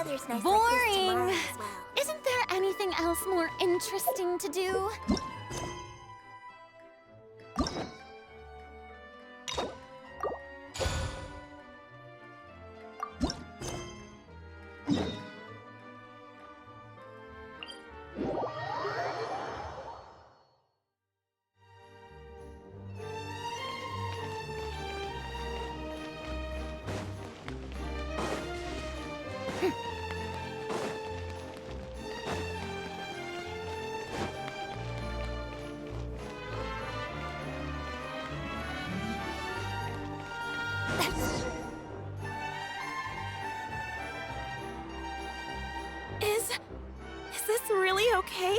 weather's nice Boring! like this tomorrow as well. Isn't there anything else more interesting to do? Is this really okay?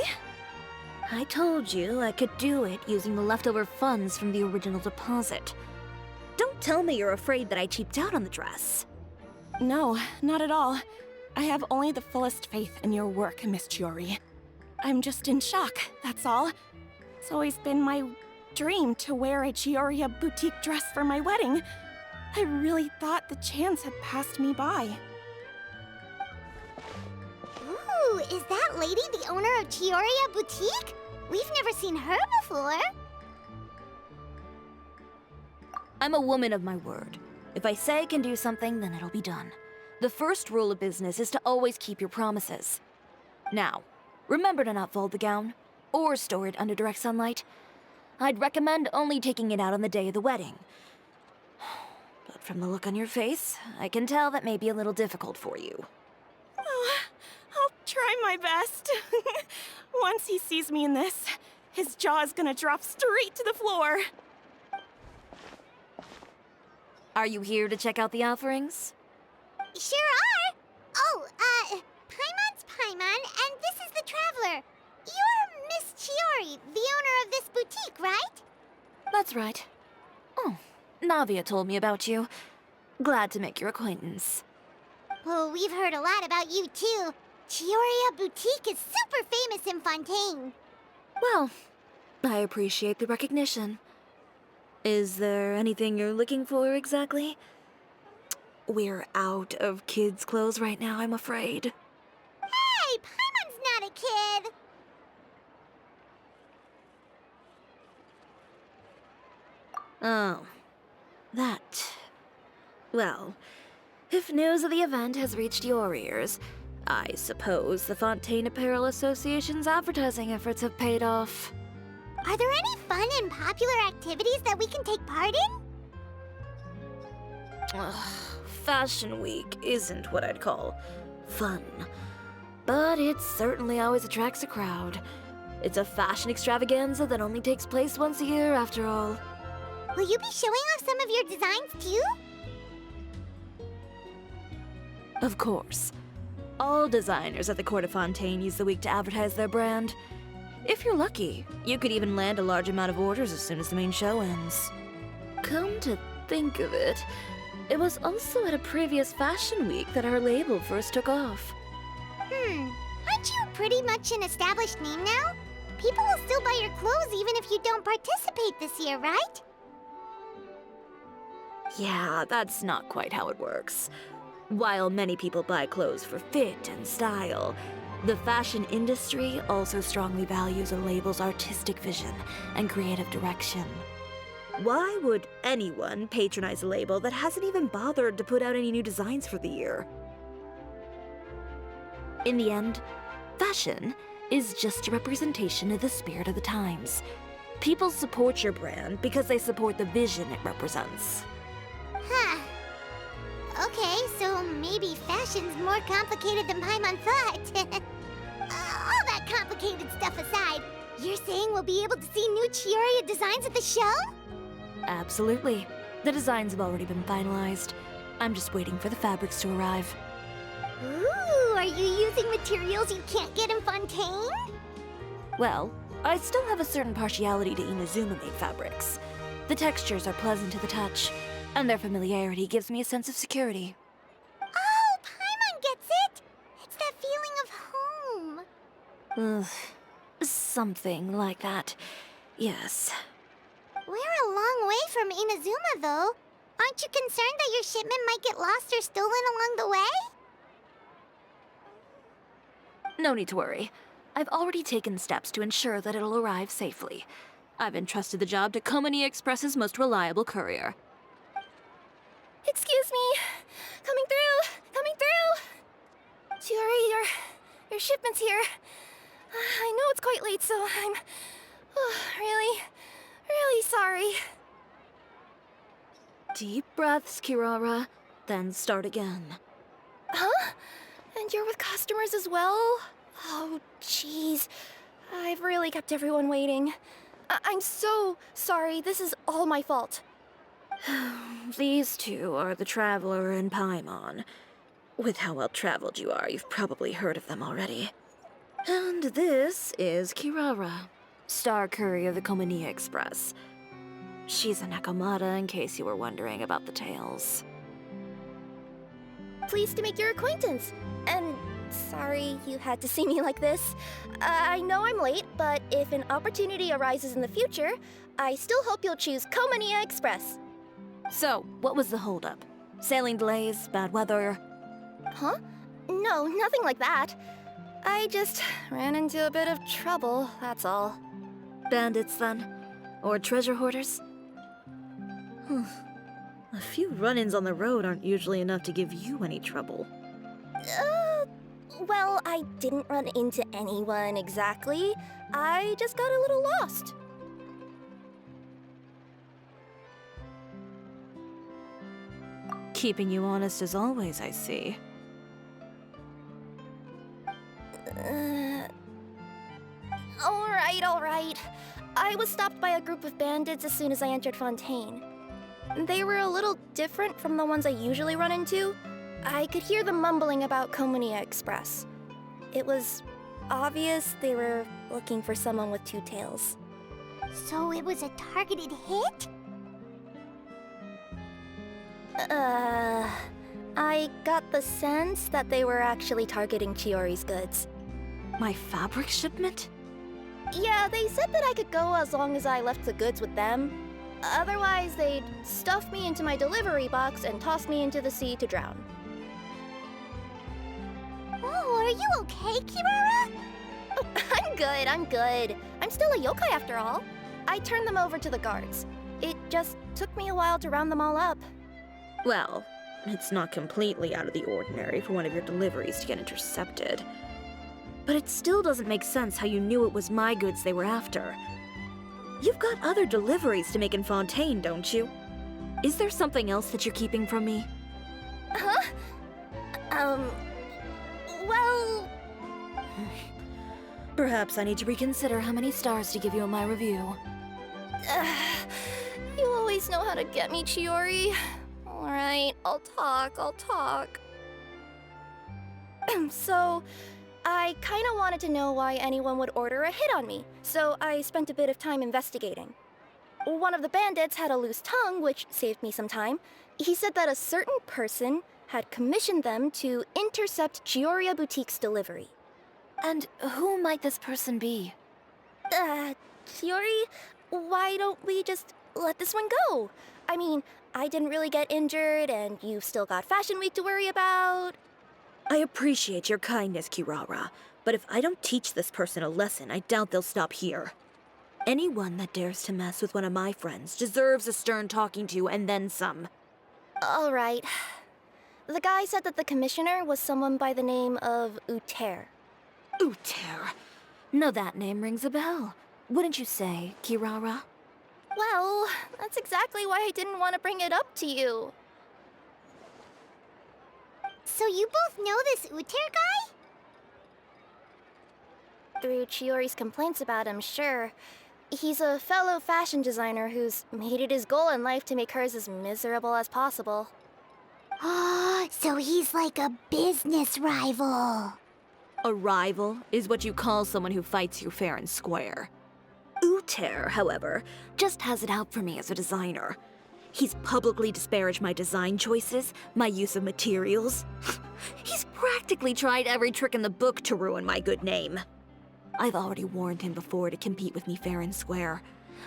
I told you I could do it using the leftover funds from the original deposit. Don't tell me you're afraid that I cheaped out on the dress. No, not at all. I have only the fullest faith in your work, Miss Ciori. I'm just in shock, that's all. It's always been my dream to wear a Cisoria boutique dress for my wedding. I really thought the chance had passed me by. Ooh, is that lady the owner of Cisoria Boutique? We've never seen her before. I'm a woman of my word. If I say I can do something, then it'll be done. The first rule of business is to always keep your promises. Now, remember to not fold the gown, or store it under direct sunlight. I'd recommend only taking it out on the day of the wedding. But from the look on your face, I can tell that may be a little difficult for you. Oh, I'll try my best. Once he sees me in this, his jaw is gonna drop straight to the floor. Are you here to check out the offerings? Sure are. Oh, Paimon's Paimon, and this is the Traveler. You're Miss Ciori, the owner of this boutique, right? That's right. Oh, Navia told me about you. Glad to make your acquaintance. Well, we've heard a lot about you, too. Cisoria Boutique is super famous in Fontaine. Well, I appreciate the recognition. Is there anything you're looking for exactly? We're out of kids' clothes right now, I'm afraid. Hey, Paimon's not a kid. Oh, that. Well, if news of the event has reached your ears, I suppose the Fontaine Apparel Association's advertising efforts have paid off. Are there any fun and popular activities that we can take part in? Ugh, Fashion Week isn't what I'd call fun. But it certainly always attracts a crowd. It's a fashion extravaganza that only takes place once a year, after all. Will you be showing off some of your designs, too? Of course. All designers at the Court of Fontaine use the week to advertise their brand. If you're lucky, you could even land a large amount of orders as soon as the main show ends. Come to think of it, it was also at a previous fashion week that our label first took off. Aren't you pretty much an established name now? People will still buy your clothes even if you don't participate this year, right? Yeah, that's not quite how it works. While many people buy clothes for fit and style, the fashion industry also strongly values a label's artistic vision and creative direction. Why would anyone patronize a label that hasn't even bothered to put out any new designs for the year? In the end, fashion is just a representation of the spirit of the times. People support your brand because they support the vision it represents. Huh. Okay, so maybe fashion's more complicated than Paimon thought. All that complicated stuff aside, you're saying we'll be able to see new Cisoria designs at the show? Absolutely. The designs have already been finalized. I'm just waiting for the fabrics to arrive. Ooh, are you using materials you can't get in Fontaine? Well, I still have a certain partiality to Inazuma-made fabrics. The textures are pleasant to the touch, and their familiarity gives me a sense of security. Oh, Paimon gets it! It's that feeling of home. Ugh, something like that. Yes. We're a long way from Inazuma, though. Aren't you concerned that your shipment might get lost or stolen along the way? No need to worry. I've already taken steps to ensure that it'll arrive safely. I've entrusted the job to Komani Express's most reliable courier. Excuse me. Coming through. Coming through. Chiori, your shipment's here. I know it's quite late, so I'm really sorry. Deep breaths, Kirara, then start again. Huh? And you're with customers as well? Oh, jeez. I've really kept everyone waiting. I'm so sorry. This is all my fault. These two are the Traveler and Paimon. With how well-traveled you are, you've probably heard of them already. And this is Kirara, Star Courier of the Komani Express. She's a Nakamata, in case you were wondering about the tales. Pleased to make your acquaintance. And sorry you had to see me like this. I know I'm late, but if an opportunity arises in the future, I still hope you'll choose Komani Express. So, what was the holdup? Sailing delays, bad weather? Huh? No, nothing like that. I just ran into a bit of trouble, that's all. Bandits, then? Or treasure hoarders? A few run-ins on the road aren't usually enough to give you any trouble. Well, I didn't run into anyone exactly. I just got a little lost. Keeping you honest as always, I see. All right. I was stopped by a group of bandits as soon as I entered Fontaine. They were a little different from the ones I usually run into. I could hear them mumbling about Komani Express. It was obvious they were looking for someone with two tails. So it was a targeted hit? I got the sense that they were actually targeting Chiori's goods. My fabric shipment? Yeah, they said that I could go as long as I left the goods with them. Otherwise, they'd stuff me into my delivery box and toss me into the sea to drown. Oh, are you okay, Kirara? Oh, I'm good. I'm still a yokai after all. I turned them over to the guards. It just took me a while to round them all up. Well, it's not completely out of the ordinary for one of your deliveries to get intercepted. But it still doesn't make sense how you knew it was my goods they were after. You've got other deliveries to make in Fontaine, don't you? Is there something else that you're keeping from me? Huh? Well... Perhaps I need to reconsider how many stars to give you in my review. You always know how to get me, Chiori. Alright, I'll talk. So, I kinda wanted to know why anyone would order a hit on me, so I spent a bit of time investigating. One of the bandits had a loose tongue, which saved me some time. He said that a certain person had commissioned them to intercept Cisoria Boutique's delivery. And who might this person be? Chiori, why don't we just let this one go? I mean, I didn't really get injured, and you've still got Fashion Week to worry about. I appreciate your kindness, Kirara, but if I don't teach this person a lesson, I doubt they'll stop here. Anyone that dares to mess with one of my friends deserves a stern talking to and then some. All right. The guy said that the commissioner was someone by the name of Uter. Uter. Now that name rings a bell. Wouldn't you say, Kirara? Well, that's exactly why I didn't want to bring it up to you. So you both know this Uter guy? Through Chiori's complaints about him, sure. He's a fellow fashion designer who's made it his goal in life to make hers as miserable as possible. Oh, so he's like a business rival. A rival is what you call someone who fights you fair and square. Uter, however, just has it out for me as a designer. He's publicly disparaged my design choices, my use of materials. He's practically tried every trick in the book to ruin my good name. I've already warned him before to compete with me fair and square,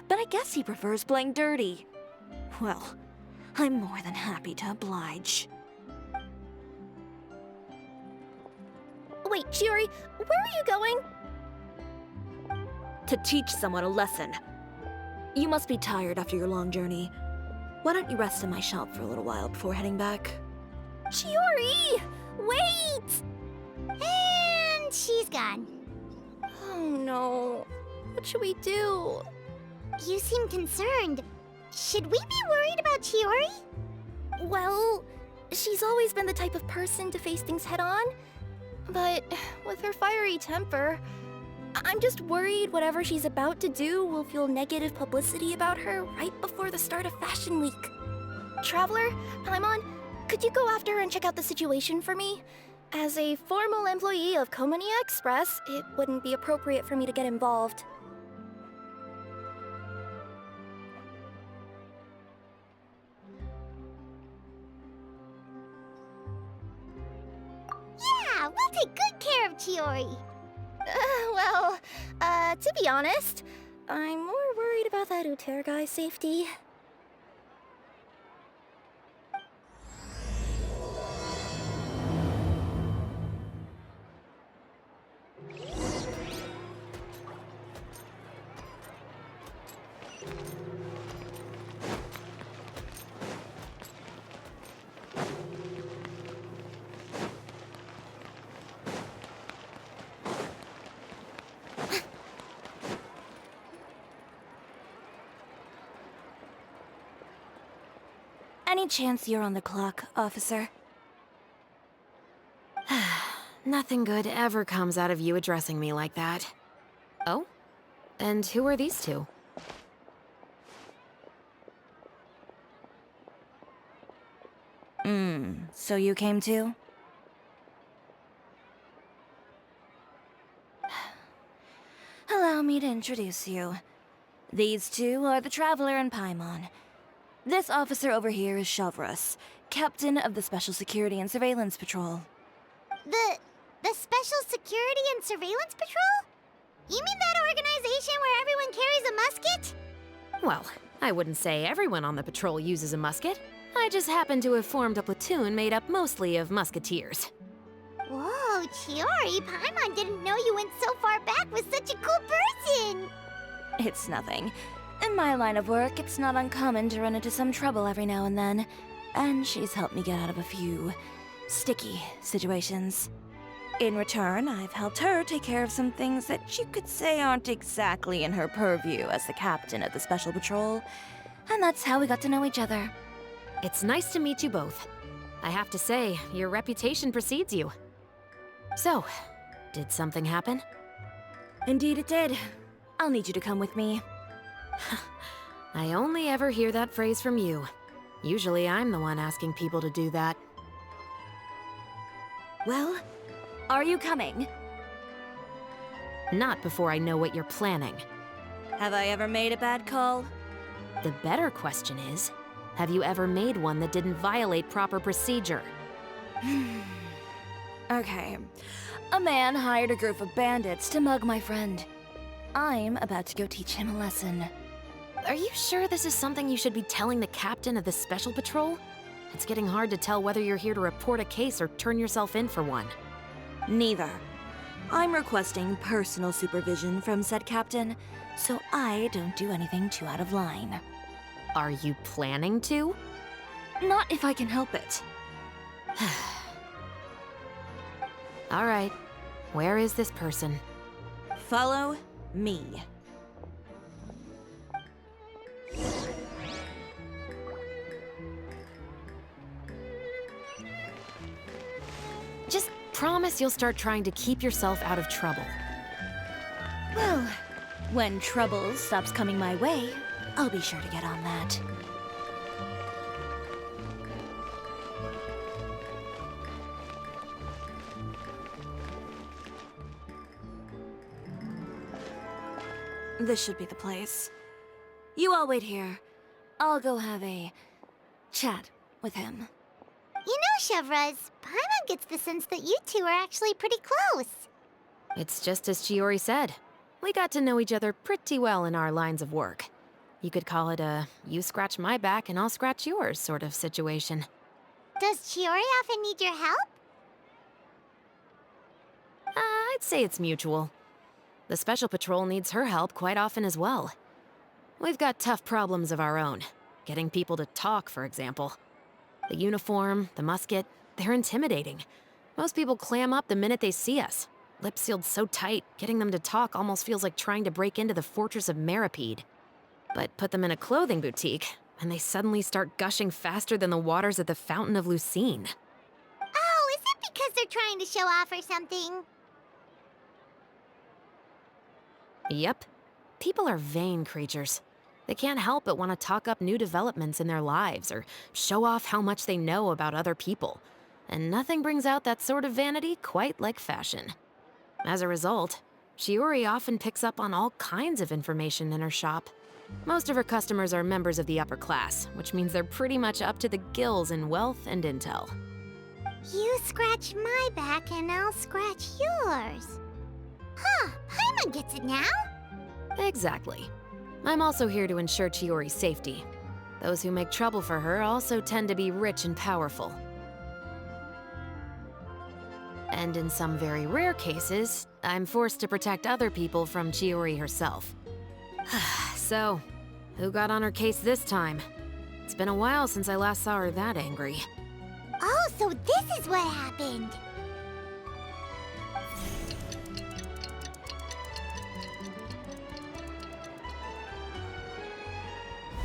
but I guess he prefers playing dirty. Well, I'm more than happy to oblige. Wait, Chiori, where are you going? To teach someone a lesson. You must be tired after your long journey. Why don't you rest in my shop for a little while before heading back? Chiori! Wait! And she's gone. Oh no. What should we do? You seem concerned. Should we be worried about Chiori? Well, she's always been the type of person to face things head on. But with her fiery temper, I'm just worried whatever she's about to do will feel negative publicity about her right before the start of Fashion Week. Traveler, Paimon, could you go after her and check out the situation for me? As a formal employee of Komania Express, it wouldn't be appropriate for me to get involved. Yeah, we'll take good care of Chiori. To be honest, I'm more worried about that Uter guy's safety. Any chance you're on the clock, officer? Nothing good ever comes out of you addressing me like that. Oh? And who are these two? So you came too? Allow me to introduce you. These two are the Traveler and Paimon. This officer over here is Shavras, captain of the Special Security and Surveillance Patrol. The Special Security and Surveillance Patrol? You mean that organization where everyone carries a musket? Well, I wouldn't say everyone on the patrol uses a musket. I just happen to have formed a platoon made up mostly of musketeers. Whoa, Chiori, Paimon didn't know you went so far back with such a cool person! It's nothing. In my line of work, it's not uncommon to run into some trouble every now and then, and she's helped me get out of a few sticky situations. In return, I've helped her take care of some things that you could say aren't exactly in her purview as the captain of the Special Patrol, and that's how we got to know each other. It's nice to meet you both. I have to say, your reputation precedes you. So, did something happen? Indeed it did. I'll need you to come with me. I only ever hear that phrase from you. Usually I'm the one asking people to do that. Well, are you coming? Not before I know what you're planning. Have I ever made a bad call? The better question is, have you ever made one that didn't violate proper procedure? Okay. A man hired a group of bandits to mug my friend. I'm about to go teach him a lesson. Are you sure this is something you should be telling the captain of the Special Patrol? It's getting hard to tell whether you're here to report a case or turn yourself in for one. Neither. I'm requesting personal supervision from said captain, so I don't do anything too out of line. Are you planning to? Not if I can help it. All right. Where is this person? Follow me. Just promise you'll start trying to keep yourself out of trouble. Well, when trouble stops coming my way, I'll be sure to get on that. This should be the place. You all wait here. I'll go have a chat with him. You know, Chevraz, Paimon gets the sense that you two are actually pretty close. It's just as Chiori said. We got to know each other pretty well in our lines of work. You could call it a you scratch my back and I'll scratch yours sort of situation. Does Chiori often need your help? say it's mutual. The Special Patrol needs her help quite often as well. We've got tough problems of our own. Getting people to talk, for example. The uniform, the musket, they're intimidating. Most people clam up the minute they see us. Lips sealed so tight, getting them to talk almost feels like trying to break into the fortress of Meripede. But put them in a clothing boutique, and they suddenly start gushing faster than the waters at the Fountain of Lucine. Oh, is it because they're trying to show off or something? Yep. People are vain creatures. They can't help but want to talk up new developments in their lives or show off how much they know about other people. And nothing brings out that sort of vanity quite like fashion. As a result, Shiori often picks up on all kinds of information in her shop. Most of her customers are members of the upper class, which means they're pretty much up to the gills in wealth and intel. You scratch my back and I'll scratch yours. Huh, Paimon gets it now? Exactly. I'm also here to ensure Chiori's safety. Those who make trouble for her also tend to be rich and powerful. And in some very rare cases, I'm forced to protect other people from Chiori herself. So, who got on her case this time? It's been a while since I last saw her that angry. Oh, so this is what happened.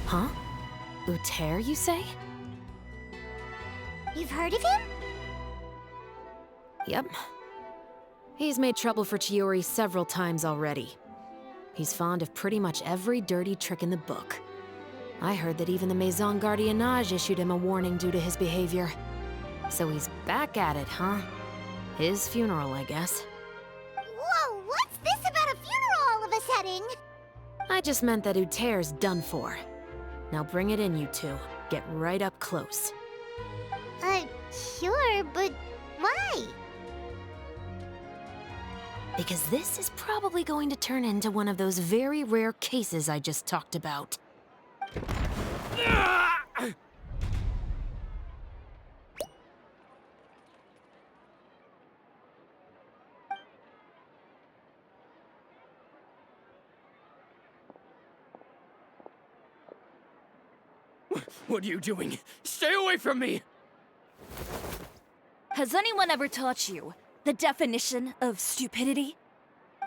Huh? Uter, you say? You've heard of him? Yep. He's made trouble for Chiori several times already. He's fond of pretty much every dirty trick in the book. I heard that even the Maison Gardiennage issued him a warning due to his behavior. So he's back at it, huh? His funeral, I guess. Whoa, what's this about a funeral all of a sudden? I just meant that Uter's done for. Now bring it in, you two. Get right up close. Sure, but why? Because this is probably going to turn into one of those very rare cases I just talked about. What are you doing? Stay away from me! Has anyone ever taught you the definition of stupidity?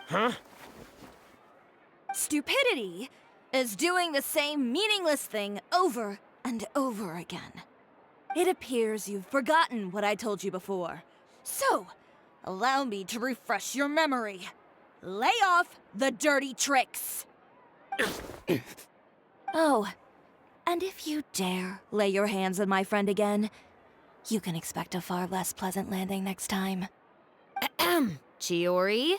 Huh? Stupidity is doing the same meaningless thing over and over again. It appears you've forgotten what I told you before. So, allow me to refresh your memory. Lay off the dirty tricks. Oh, and if you dare lay your hands on my friend again, you can expect a far less pleasant landing next time. Ahem. Chiori?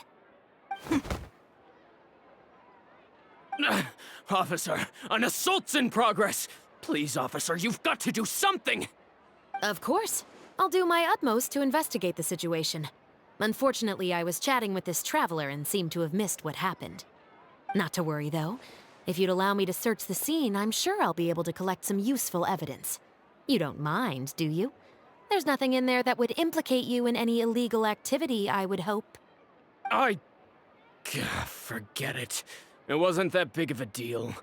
Officer, an assault's in progress! Please, officer, you've got to do something! Of course. I'll do my utmost to investigate the situation. Unfortunately, I was chatting with this traveler and seemed to have missed what happened. Not to worry, though. If you'd allow me to search the scene, I'm sure I'll be able to collect some useful evidence. You don't mind, do you? There's nothing in there that would implicate you in any illegal activity, I would hope. Forget it. It wasn't that big of a deal.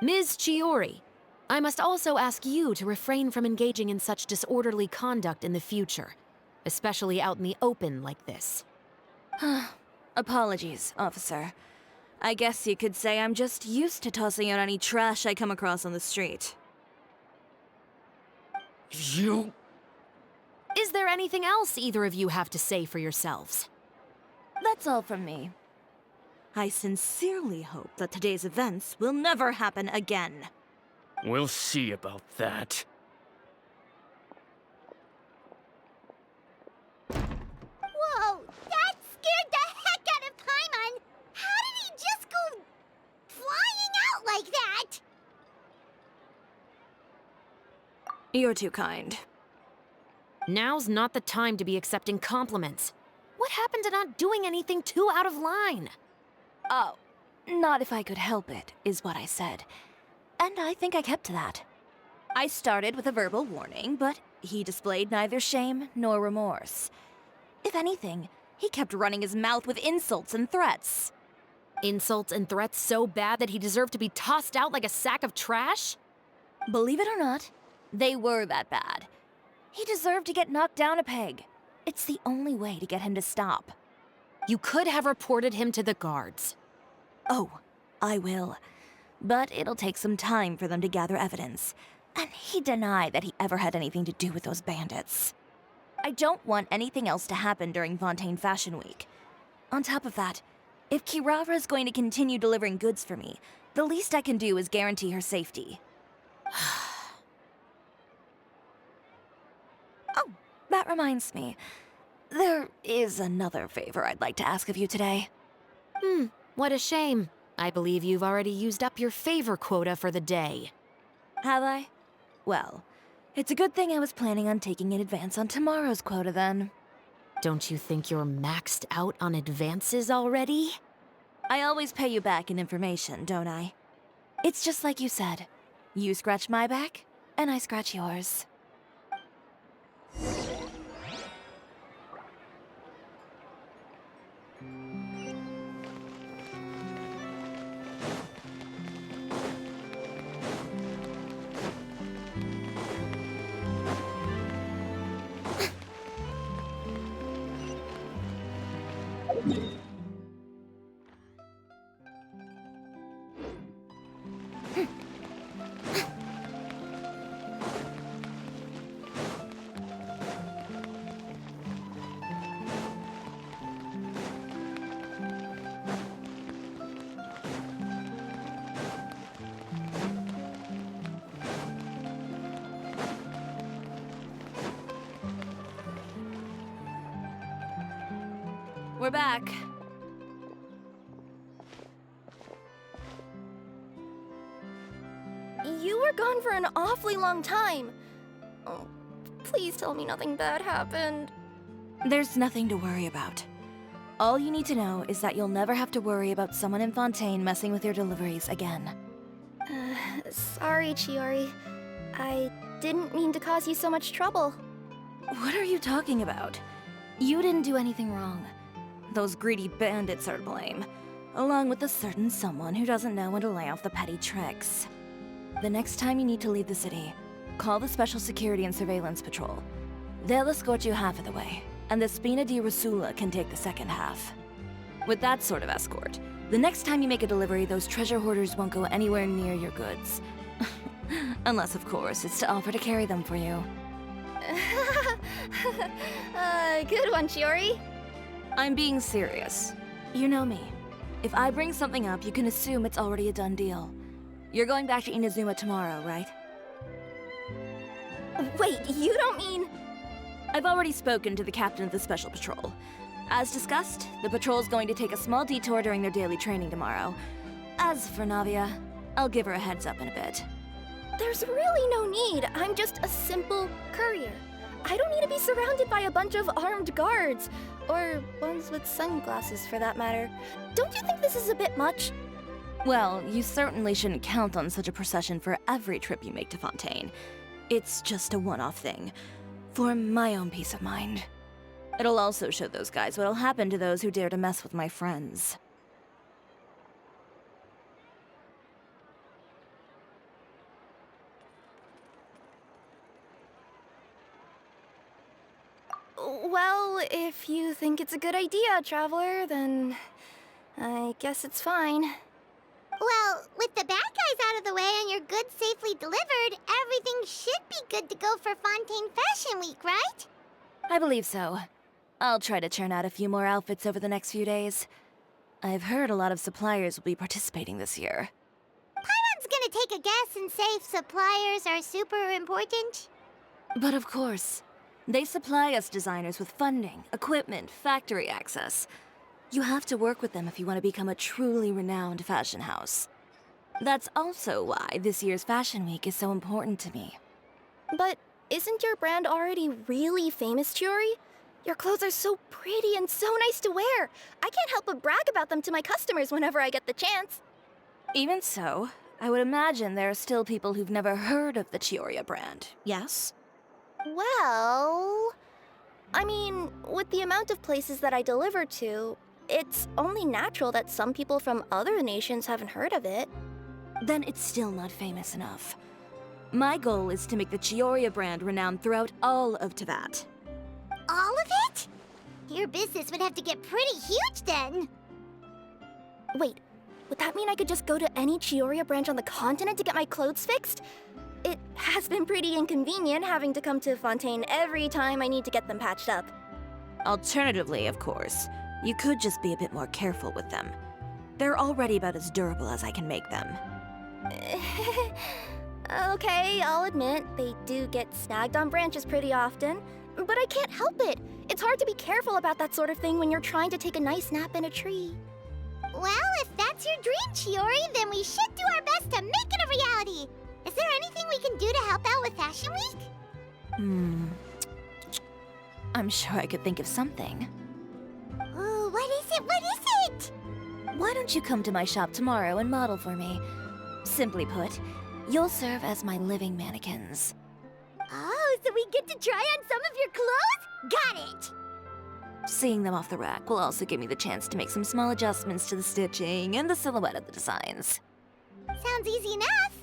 Ms. Chiori, I must also ask you to refrain from engaging in such disorderly conduct in the future, especially out in the open like this. Apologies, officer. I guess you could say I'm just used to tossing out any trash I come across on the street. You... Is there anything else either of you have to say for yourselves? That's all from me. I sincerely hope that today's events will never happen again. We'll see about that. Whoa, that scared the heck out of Paimon! How did he just go flying out like that? You're too kind. Now's not the time to be accepting compliments. What happened to not doing anything too out of line? Oh, not if I could help it, is what I said. And I think I kept to that. I started with a verbal warning, but he displayed neither shame nor remorse. If anything, He kept running his mouth with insults and threats. Insults and threats so bad that he deserved to be tossed out like a sack of trash? Believe it or not, they were that bad. He deserved to get knocked down a peg. It's the only way to get him to stop. You could have reported him to the guards. Oh, I will. But it'll take some time for them to gather evidence. And he denied that he ever had anything to do with those bandits. I don't want anything else to happen during Fontaine Fashion Week. On top of that, if Kirara is going to continue delivering goods for me, the least I can do is guarantee her safety. Oh, that reminds me. There is another favor I'd like to ask of you today. What a shame. I believe you've already used up your favor quota for the day. Have I? Well, it's a good thing I was planning on taking an advance on tomorrow's quota then. Don't you think you're maxed out on advances already? I always pay you back in information, don't I? It's just like you said. You scratch my back, and I scratch yours. We're back. You were gone for an awfully long time. Oh, please tell me nothing bad happened. There's nothing to worry about. All you need to know is that you'll never have to worry about someone in Fontaine messing with your deliveries again. Sorry, Chiori. I didn't mean to cause you so much trouble. What are you talking about? You didn't do anything wrong. Those greedy bandits are to blame, along with a certain someone who doesn't know when to lay off the petty tricks. The next time you need to leave the city, call the Special Security and Surveillance Patrol. They'll escort you half of the way, and the Spina di Rasula can take the second half. With that sort of escort, the next time you make a delivery, those treasure hoarders won't go anywhere near your goods. Unless, of course, it's to offer to carry them for you. Good one, Chiori. I'm being serious. You know me. If I bring something up, you can assume it's already a done deal. You're going back to Inazuma tomorrow, right? Wait, you don't mean... I've already spoken to the captain of the Special Patrol. As discussed, the patrol's going to take a small detour during their daily training tomorrow. As for Navia, I'll give her a heads up in a bit. There's really no need. I'm just a simple courier. I don't need to be surrounded by a bunch of armed guards. Or ones with sunglasses, for that matter. Don't you think this is a bit much? Well, you certainly shouldn't count on such a procession for every trip you make to Fontaine. It's just a one-off thing, for my own peace of mind. It'll also show those guys what'll happen to those who dare to mess with my friends. Well, if you think it's a good idea, Traveler, then I guess it's fine. Well, with the bad guys out of the way and your goods safely delivered, everything should be good to go for Fontaine Fashion Week, right? I believe so. I'll try to churn out a few more outfits over the next few days. I've heard a lot of suppliers will be participating this year. Paimon's gonna take a guess and say suppliers are super important. But of course, they supply us designers with funding, equipment, factory access. You have to work with them if you want to become a truly renowned fashion house. That's also why this year's Fashion Week is so important to me. But isn't your brand already really famous, Chiori? Your clothes are so pretty and so nice to wear. I can't help but brag about them to my customers whenever I get the chance. Even so, I would imagine there are still people who've never heard of the Cisoria brand, yes? Well... I mean, with the amount of places that I deliver to, it's only natural that some people from other nations haven't heard of it. Then it's still not famous enough. My goal is to make the Cisoria brand renowned throughout all of Teyvat. All of it? Your business would have to get pretty huge then. Wait, would that mean I could just go to any Cisoria branch on the continent to get my clothes fixed? It has been pretty inconvenient having to come to Fontaine every time I need to get them patched up. Alternatively, of course, you could just be a bit more careful with them. They're already about as durable as I can make them. Okay, I'll admit, they do get snagged on branches pretty often, but I can't help it. It's hard to be careful about that sort of thing when you're trying to take a nice nap in a tree. Well, if that's your dream, Chiori, then we should do our best to make it a reality. Is there anything we can do to help out with Fashion Week? I'm sure I could think of something. Ooh, what is it? What is it? Why don't you come to my shop tomorrow and model for me? Simply put, you'll serve as my living mannequins. Oh, so we get to try on some of your clothes? Got it! Seeing them off the rack will also give me the chance to make some small adjustments to the stitching and the silhouette of the designs. Sounds easy enough.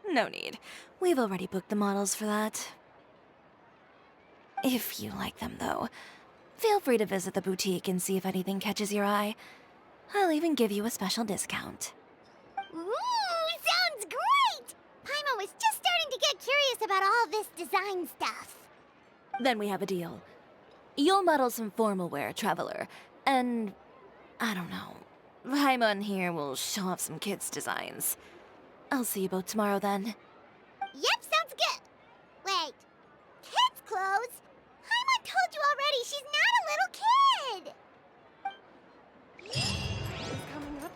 No need. We've already booked the models for that. If you like them, though, feel free to visit the boutique and see if anything catches your eye. I'll even give you a special discount. Ooh, sounds great! Paimon was just starting to get curious about all this design stuff. Then we have a deal. You'll model some formal wear, Traveler, and I don't know. Paimon here will show off some kids' designs. I'll see you both tomorrow then. Yep, sounds good. Wait, kids' clothes? Paimon told you already she's not a little kid. Is coming up.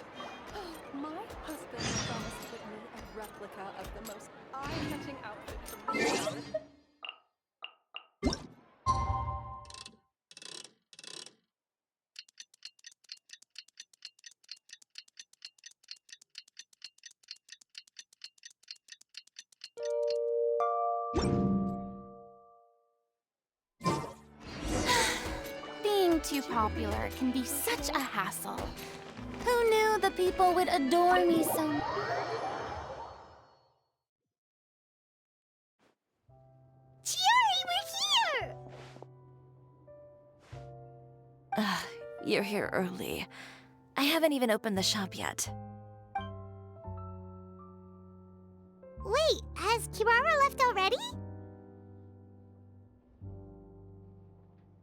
My husband promised to get me a replica of the most eye-catching outfit from the Being too popular can be such a hassle. Who knew the people would adore me so much? Chiori, we're here! You're here early. I haven't even opened the shop yet. Wait, has Kirara left already?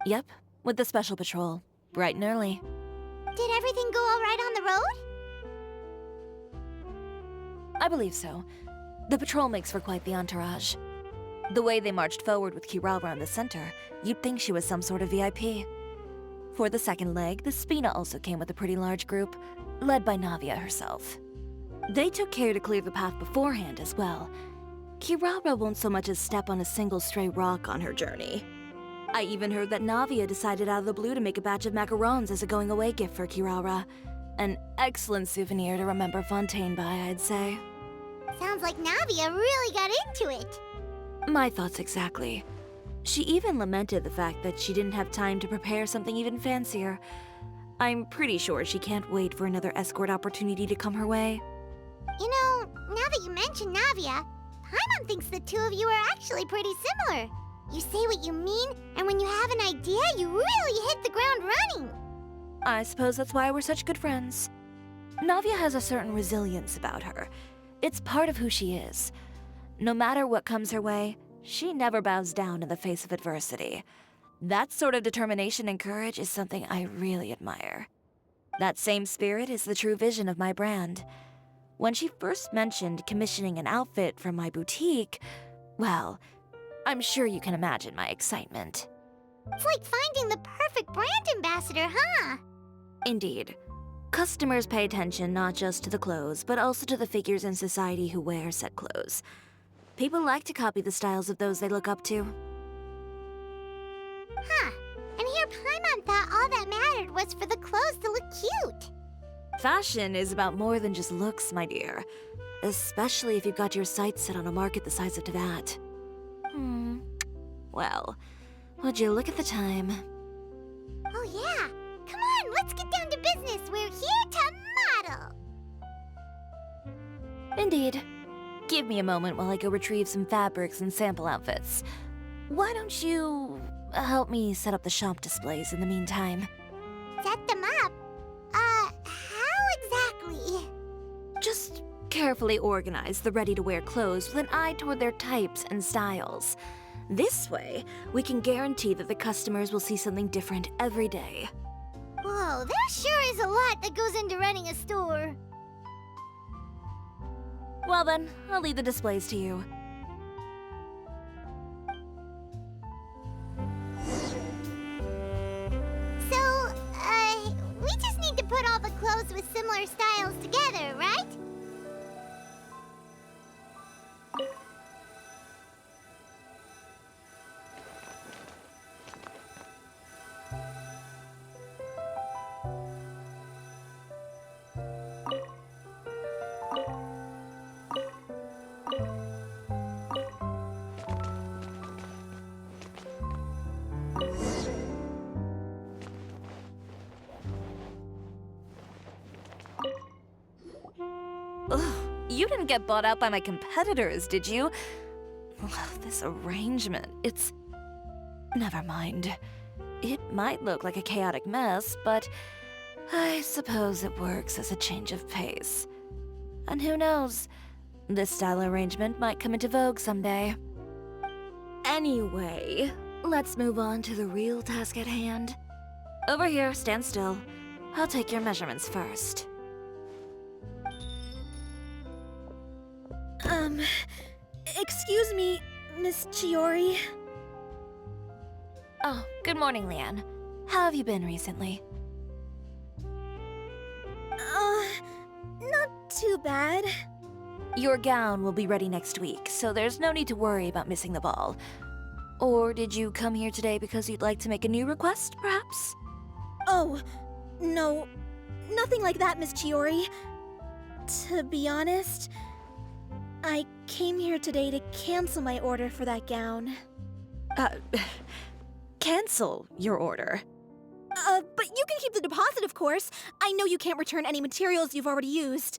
Yep, with the special patrol. Bright and early. Did everything go all right on the road? I believe so. The patrol makes for quite the entourage. The way they marched forward with Kirara in the center, you'd think she was some sort of VIP. For the second leg, the Spina also came with a pretty large group, led by Navia herself. They took care to clear the path beforehand as well. Kirara won't so much as step on a single stray rock on her journey. I even heard that Navia decided out of the blue to make a batch of macarons as a going-away gift for Kirara. An excellent souvenir to remember Fontaine by, I'd say. Sounds like Navia really got into it. My thoughts exactly. She even lamented the fact that she didn't have time to prepare something even fancier. I'm pretty sure she can't wait for another escort opportunity to come her way. You know, now that you mention Navia, Paimon thinks the two of you are actually pretty similar. You say what you mean, and when you have an idea, you really hit the ground running. I suppose that's why we're such good friends. Navia has a certain resilience about her. It's part of who she is. No matter what comes her way, she never bows down in the face of adversity. That sort of determination and courage is something I really admire. That same spirit is the true vision of my brand. When she first mentioned commissioning an outfit from my boutique, well, I'm sure you can imagine my excitement. It's like finding the perfect brand ambassador, huh? Indeed. Customers pay attention not just to the clothes, but also to the figures in society who wear said clothes. People like to copy the styles of those they look up to. Huh. And here Paimon thought all that mattered was for the clothes to look cute. Fashion is about more than just looks, my dear. Especially if you've got your sights set on a market the size of Teyvat. Well, would you look at the time? Oh yeah. Come on, let's get down to business. We're here to model. Indeed. Give me a moment while I go retrieve some fabrics and sample outfits. Why don't you help me set up the shop displays in the meantime? Set them up? How exactly? Just carefully organize the ready-to-wear clothes with an eye toward their types and styles. This way, we can guarantee that the customers will see something different every day. Whoa, there sure is a lot that goes into running a store. Well then, I'll leave the displays to you. So, we just need to put all the clothes with similar styles together, right? Ugh, you didn't get bought out by my competitors, did you? Ugh, this arrangement, it's... Never mind. It might look like a chaotic mess, but I suppose it works as a change of pace. And who knows, this style arrangement might come into vogue someday. Anyway, let's move on to the real task at hand. Over here, stand still. I'll take your measurements first. Excuse me, Miss Chiori. Oh, good morning, Leanne. How have you been recently? Not too bad. Your gown will be ready next week, so there's no need to worry about missing the ball. Or did you come here today because you'd like to make a new request, perhaps? Oh, no. Nothing like that, Miss Chiori. To be honest, I came here today to cancel my order for that gown. Cancel your order. But you can keep the deposit, of course. I know you can't return any materials you've already used.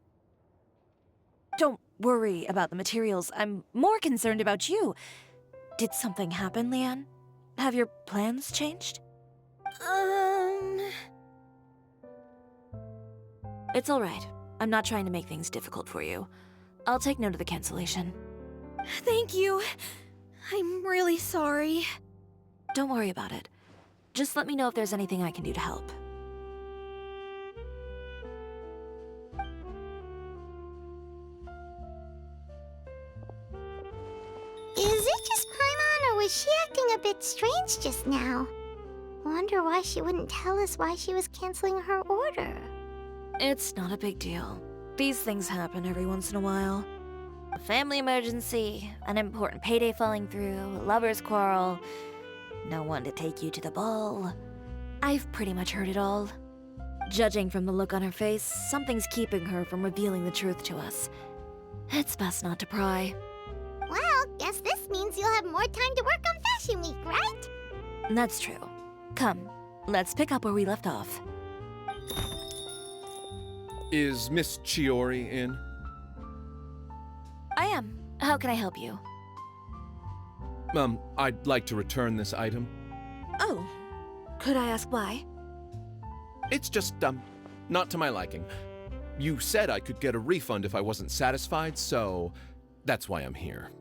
Don't worry about the materials. I'm more concerned about you. Did something happen, Leanne? Have your plans changed? It's all right. I'm not trying to make things difficult for you. I'll take note of the cancellation. Thank you. I'm really sorry. Don't worry about it. Just let me know if there's anything I can do to help. Is it just Paimon, or was she acting a bit strange just now? Wonder why she wouldn't tell us why she was canceling her order. It's not a big deal. These things happen every once in a while. A family emergency, an important payday falling through, a lover's quarrel, no one to take you to the ball. I've pretty much heard it all. Judging from the look on her face, something's keeping her from revealing the truth to us. It's best not to pry. Well, guess this means you'll have more time to work on Fashion Week, right? That's true. Come, let's pick up where we left off. Is Miss Chiori in? I am. How can I help you? I'd like to return this item. Oh, could I ask why? It's just, not to my liking. You said I could get a refund if I wasn't satisfied, so that's why I'm here.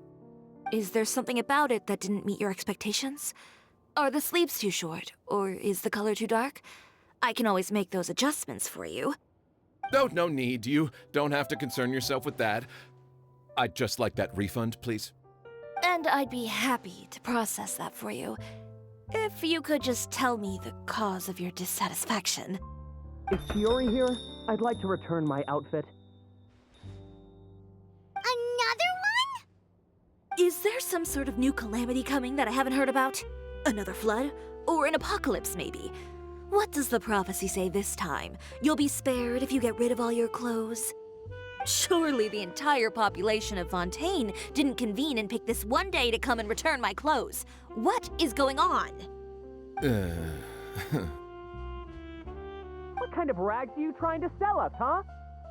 Is there something about it that didn't meet your expectations? Are the sleeves too short, or is the color too dark? I can always make those adjustments for you. No need. You don't have to concern yourself with that. I'd just like that refund, please. And I'd be happy to process that for you. If you could just tell me the cause of your dissatisfaction. Is Ciori here? I'd like to return my outfit. Another one? Is there some sort of new calamity coming that I haven't heard about? Another flood? Or an apocalypse, maybe. What does the prophecy say this time? You'll be spared if you get rid of all your clothes? Surely the entire population of Fontaine didn't convene and pick this one day to come and return my clothes. What is going on? What kind of rags are you trying to sell us, huh?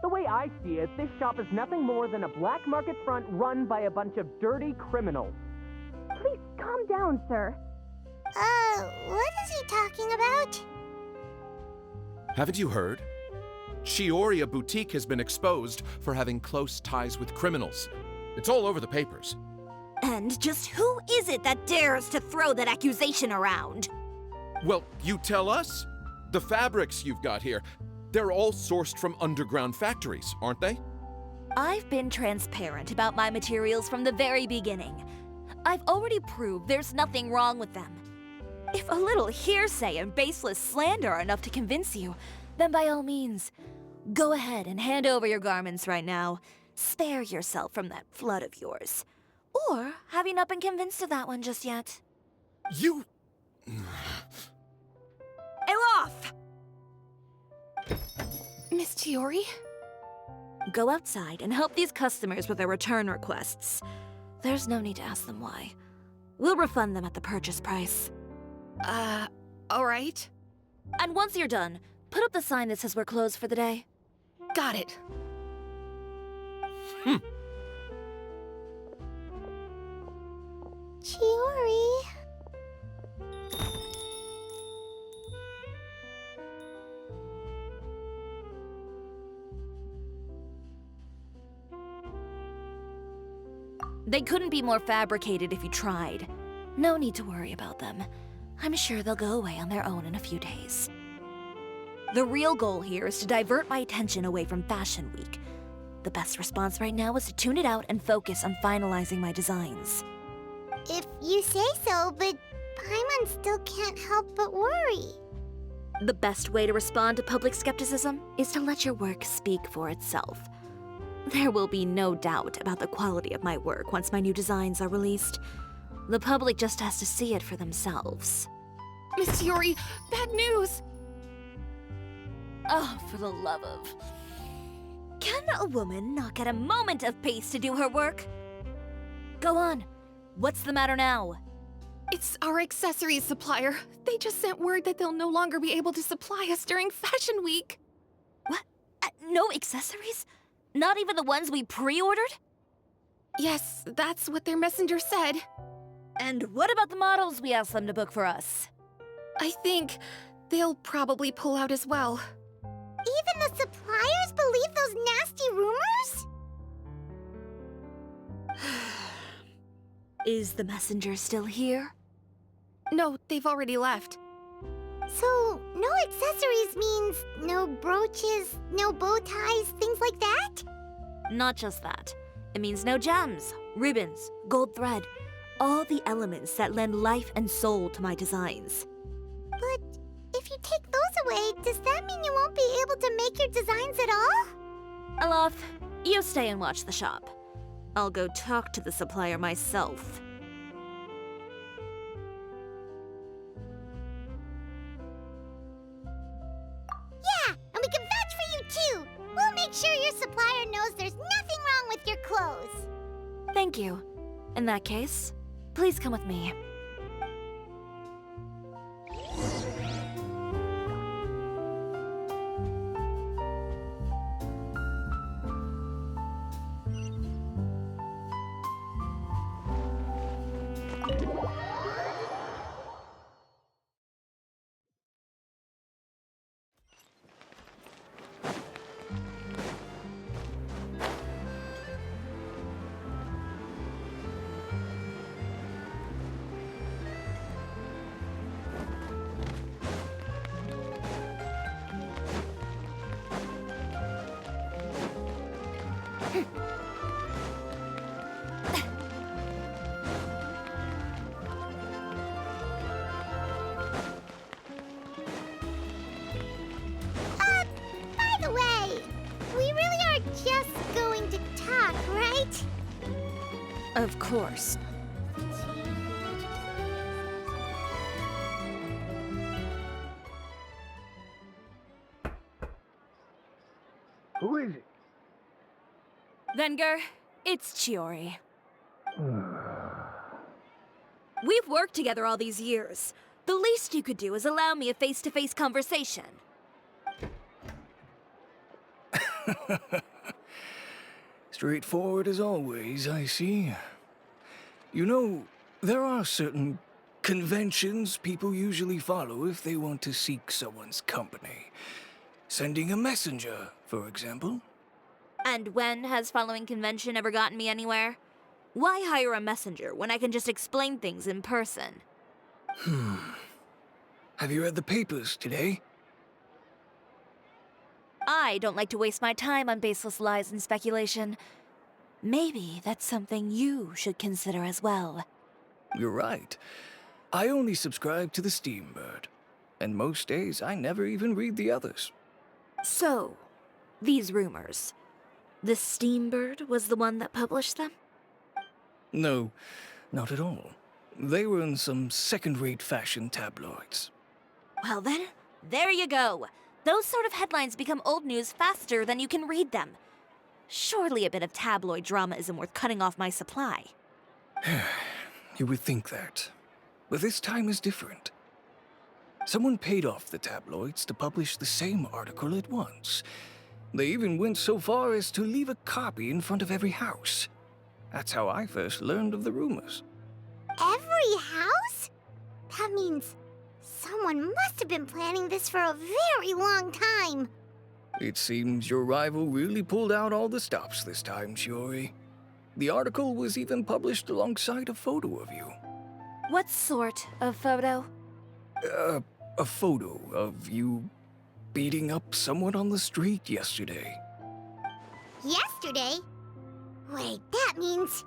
The way I see it, this shop is nothing more than a black market front run by a bunch of dirty criminals. Please calm down, sir. What is he talking about? Haven't you heard? Cisoria Boutique has been exposed for having close ties with criminals. It's all over the papers. And just who is it that dares to throw that accusation around? Well, you tell us. The fabrics you've got here, they're all sourced from underground factories, aren't they? I've been transparent about my materials from the very beginning. I've already proved there's nothing wrong with them. If a little hearsay and baseless slander are enough to convince you, then by all means, go ahead and hand over your garments right now. Spare yourself from that flood of yours. Or have you not been convinced of that one just yet? You... Elof! Miss Chiori? Go outside and help these customers with their return requests. There's no need to ask them why. We'll refund them at the purchase price. Alright. And once you're done, put up the sign that says we're closed for the day. Got it. Chiori. They couldn't be more fabricated if you tried. No need to worry about them. I'm sure they'll go away on their own in a few days. The real goal here is to divert my attention away from Fashion Week. The best response right now is to tune it out and focus on finalizing my designs. If you say so, but Paimon still can't help but worry. The best way to respond to public skepticism is to let your work speak for itself. There will be no doubt about the quality of my work once my new designs are released. The public just has to see it for themselves. Miss Chiori, bad news! Oh, for the love of... Can a woman not get a moment of peace to do her work? Go on. What's the matter now? It's our accessories supplier. They just sent word that they'll no longer be able to supply us during Fashion Week. What? No accessories? Not even the ones we pre-ordered? Yes, that's what their messenger said. And what about the models we asked them to book for us? I think they'll probably pull out as well. Even the suppliers believe those nasty rumors? Is the messenger still here? No, they've already left. So, no accessories means no brooches, no bow ties, things like that? Not just that. It means no gems, ribbons, gold thread, all the elements that lend life and soul to my designs. But if you take those away, does that mean you won't be able to make your designs at all? Alof, you stay and watch the shop. I'll go talk to the supplier myself. Yeah, and we can vouch for you too. We'll make sure your supplier knows there's nothing wrong with your clothes. Thank you. In that case, please come with me. By the way, we really are just going to talk, right? Of course. Who is it? Venger, it's Chiori. We've worked together all these years. The least you could do is allow me a face-to-face conversation. Straightforward as always, I see. You know, there are certain conventions people usually follow if they want to seek someone's company. Sending a messenger, for example. And when has following convention ever gotten me anywhere? Why hire a messenger when I can just explain things in person? Have you read the papers today? I don't like to waste my time on baseless lies and speculation. Maybe that's something you should consider as well. You're right. I only subscribe to the Steambird. And most days, I never even read the others. So, these rumors. The Steambird was the one that published them? No, not at all. They were in some second-rate fashion tabloids. Well then, there you go. Those sort of headlines become old news faster than you can read them. Surely a bit of tabloid drama isn't worth cutting off my supply. You would think that. But this time is different. Someone paid off the tabloids to publish the same article at once. They even went so far as to leave a copy in front of every house. That's how I first learned of the rumors. Every house? That means someone must have been planning this for a very long time. It seems your rival really pulled out all the stops this time, Shiori. The article was even published alongside a photo of you. What sort of photo? A photo of you beating up someone on the street yesterday. Yesterday? Wait, that means...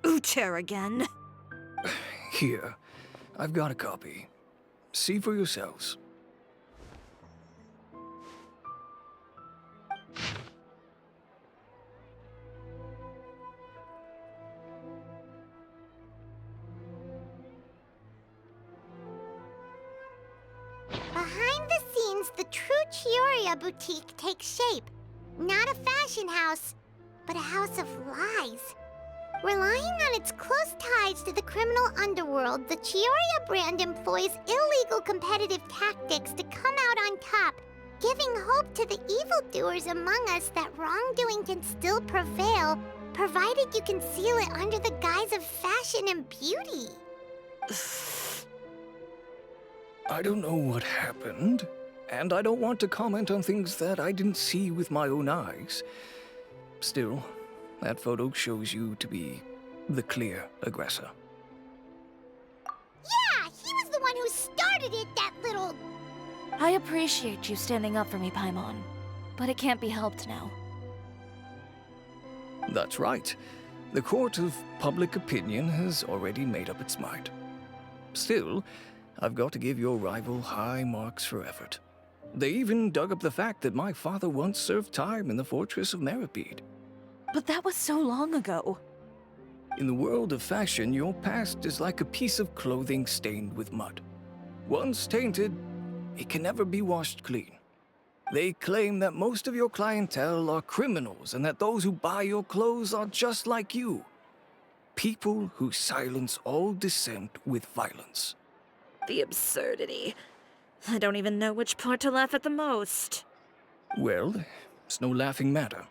Ucher again. Here, I've got a copy. See for yourselves. Behind the scenes, the true Cisoria boutique takes shape. Not a fashion house, but a house of lies. Relying on its close ties to the criminal underworld, the Cisoria brand employs illegal competitive tactics to come out on top, giving hope to the evildoers among us that wrongdoing can still prevail, provided you conceal it under the guise of fashion and beauty. I don't know what happened, and I don't want to comment on things that I didn't see with my own eyes. Still, that photo shows you to be the clear aggressor. Yeah, he was the one who started it, that little... I appreciate you standing up for me, Paimon, but it can't be helped now. That's right. The court of public opinion has already made up its mind. Still, I've got to give your rival high marks for effort. They even dug up the fact that my father once served time in the fortress of Meripede. But that was so long ago. In the world of fashion, your past is like a piece of clothing stained with mud. Once tainted, it can never be washed clean. They claim that most of your clientele are criminals and that those who buy your clothes are just like you. People who silence all dissent with violence. The absurdity. I don't even know which part to laugh at the most. Well, it's no laughing matter.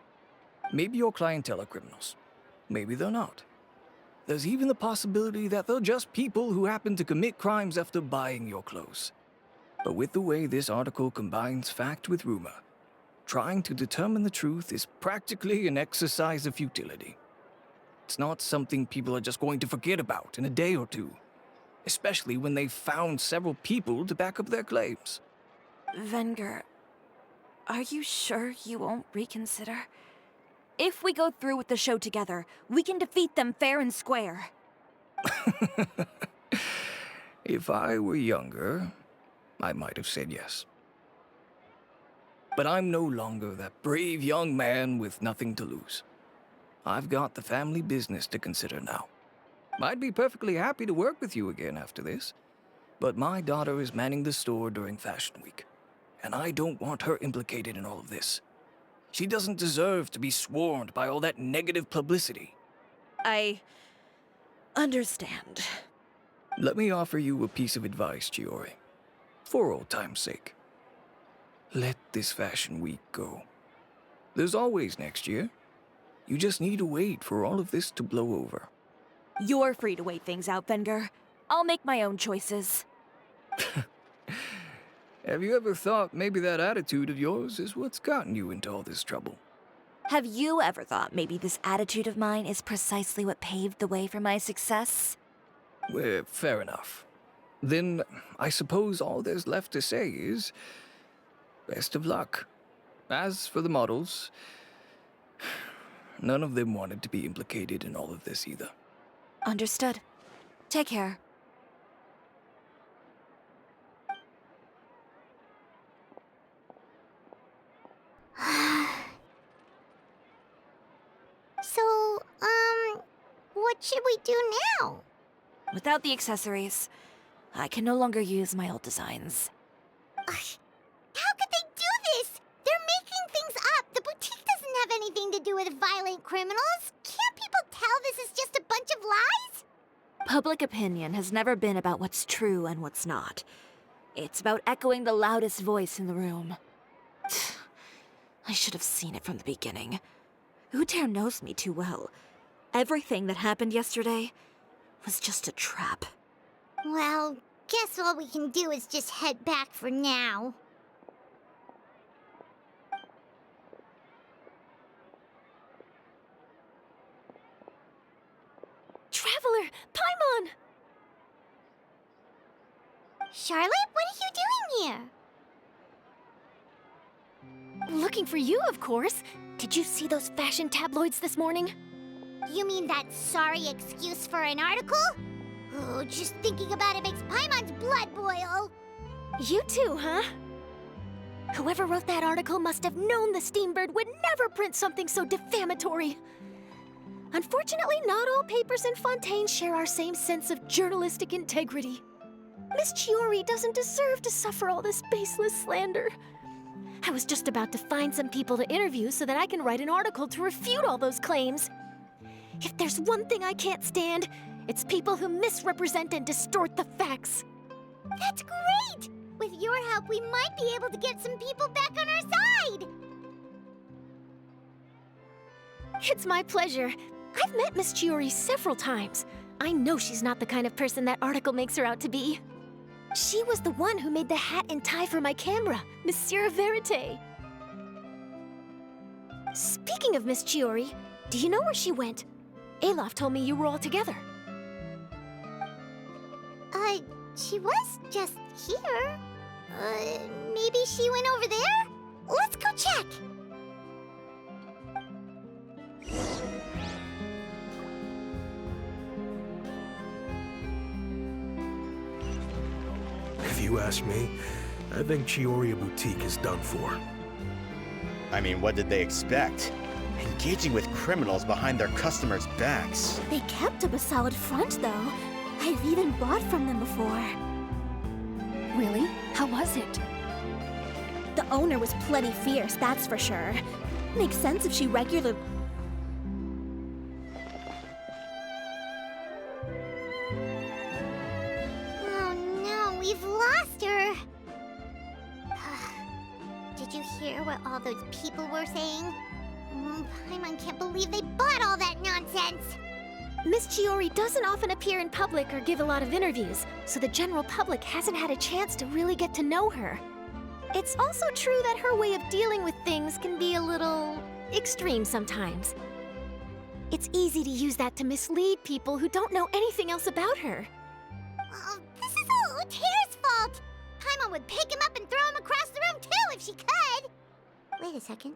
Maybe your clientele are criminals. Maybe they're not. There's even the possibility that they're just people who happen to commit crimes after buying your clothes. But with the way this article combines fact with rumor, trying to determine the truth is practically an exercise of futility. It's not something people are just going to forget about in a day or two, especially when they've found several people to back up their claims. Venger, are you sure you won't reconsider? If we go through with the show together, we can defeat them fair and square. If I were younger, I might have said yes. But I'm no longer that brave young man with nothing to lose. I've got the family business to consider now. I'd be perfectly happy to work with you again after this, but my daughter is manning the store during Fashion Week. and I don't want her implicated in all of this. She doesn't deserve to be swarmed by all that negative publicity. I understand. Let me offer you a piece of advice, Chiori. For old time's sake. Let this fashion week go. There's always next year. You just need to wait for all of this to blow over. You're free to wait things out, Venger. I'll make my own choices. Have you ever thought maybe that attitude of yours is what's gotten you into all this trouble? Have you ever thought maybe this attitude of mine is precisely what paved the way for my success? Well, fair enough. Then I suppose all there's left to say is best of luck. As for the models, none of them wanted to be implicated in all of this either. Understood. Take care. So, what should we do now? Without the accessories, I can no longer use my old designs. How could they do this? They're making things up. The boutique doesn't have anything to do with violent criminals. Can't people tell this is just a bunch of lies? Public opinion has never been about what's true and what's not. It's about echoing the loudest voice in the room. I should have seen it from the beginning. Uter knows me too well. Everything that happened yesterday was just a trap. Well, guess all we can do is just head back for now. Traveler! Paimon! Charlotte, what are you doing here? Looking for you, of course. Did you see those fashion tabloids this morning? You mean that sorry excuse for an article? Oh, just thinking about it makes Paimon's blood boil. You too, huh? Whoever wrote that article must have known the Steambird would never print something so defamatory. Unfortunately, not all papers in Fontaine share our same sense of journalistic integrity. Miss Chiori doesn't deserve to suffer all this baseless slander. I was just about to find some people to interview so that I can write an article to refute all those claims. If there's one thing I can't stand, it's people who misrepresent and distort the facts. That's great! With your help, we might be able to get some people back on our side! It's my pleasure. I've met Miss Chiori several times. I know she's not the kind of person that article makes her out to be. She was the one who made the hat and tie for my camera, Monsieur Verite. Speaking of Miss Chiori, do you know where she went? Alof told me you were all together. She was just here. Maybe she went over there? Let's go check! If you ask me, I think Cisoria Boutique is done for. I mean, what did they expect? Engaging with criminals behind their customers' backs. They kept up a solid front, though. I've even bought from them before. Really? How was it? The owner was plenty fierce, that's for sure. Makes sense if she regularly... Oh no, we've lost her! Did you hear what all those people were saying? Paimon can't believe they bought all that nonsense! Miss Chiori doesn't often appear in public or give a lot of interviews, so the general public hasn't had a chance to really get to know her. It's also true that her way of dealing with things can be a little extreme sometimes. It's easy to use that to mislead people who don't know anything else about her. Oh, this is all Uter's fault! Paimon would pick him up and throw him across the room too if she could! Wait a second.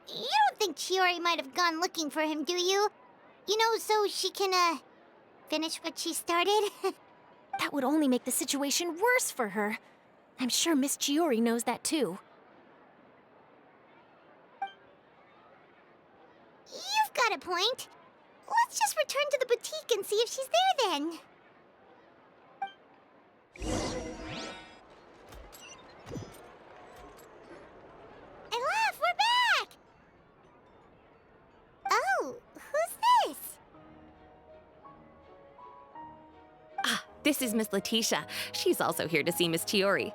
You don't think Chiori might have gone looking for him, do you? You know, so she can, finish what she started? That would only make the situation worse for her. I'm sure Miss Chiori knows that too. You've got a point. Let's just return to the boutique and see if she's there then. This is Miss Letitia. She's also here to see Miss Chiori.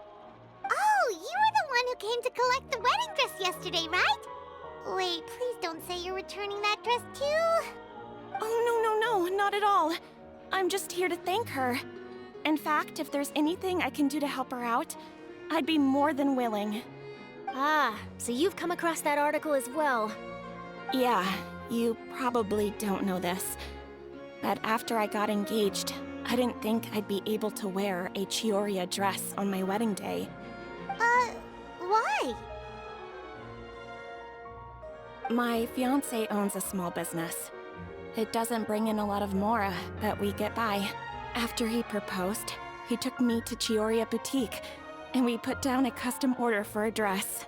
Oh, you were the one who came to collect the wedding dress yesterday, right? Wait, please don't say you're returning that dress too. Oh, no, not at all. I'm just here to thank her. In fact, if there's anything I can do to help her out, I'd be more than willing. Ah, so you've come across that article as well. Yeah, you probably don't know this, but after I got engaged, I didn't think I'd be able to wear a Chiori dress on my wedding day. Why? My fiancé owns a small business. It doesn't bring in a lot of mora, but we get by. After he proposed, he took me to Cisoria boutique, and we put down a custom order for a dress.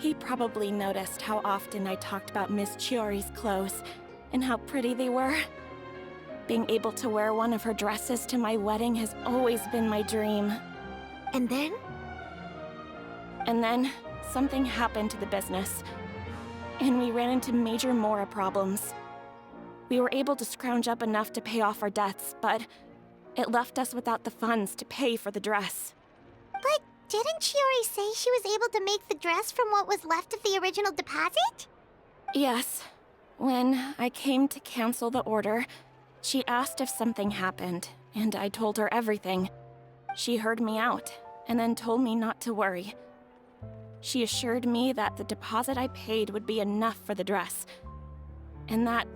He probably noticed how often I talked about Miss Chiori's clothes and how pretty they were. Being able to wear one of her dresses to my wedding has always been my dream. And then? And then, something happened to the business, and we ran into major mora problems. We were able to scrounge up enough to pay off our debts, but it left us without the funds to pay for the dress. But didn't Chiori say she was able to make the dress from what was left of the original deposit? Yes. When I came to cancel the order, she asked if something happened, and I told her everything. She heard me out, and then told me not to worry. She assured me that the deposit I paid would be enough for the dress, and that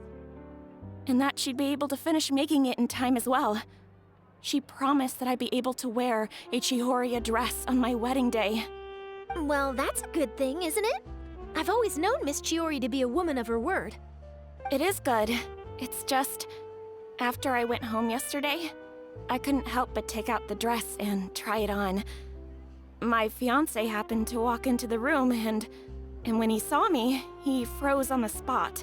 she'd be able to finish making it in time as well. She promised that I'd be able to wear a Chisoria dress on my wedding day. Well, that's a good thing, isn't it? I've always known Miss Chiori to be a woman of her word. It is good. It's just, after I went home yesterday, I couldn't help but take out the dress and try it on. My fiancé happened to walk into the room, and when he saw me, he froze on the spot.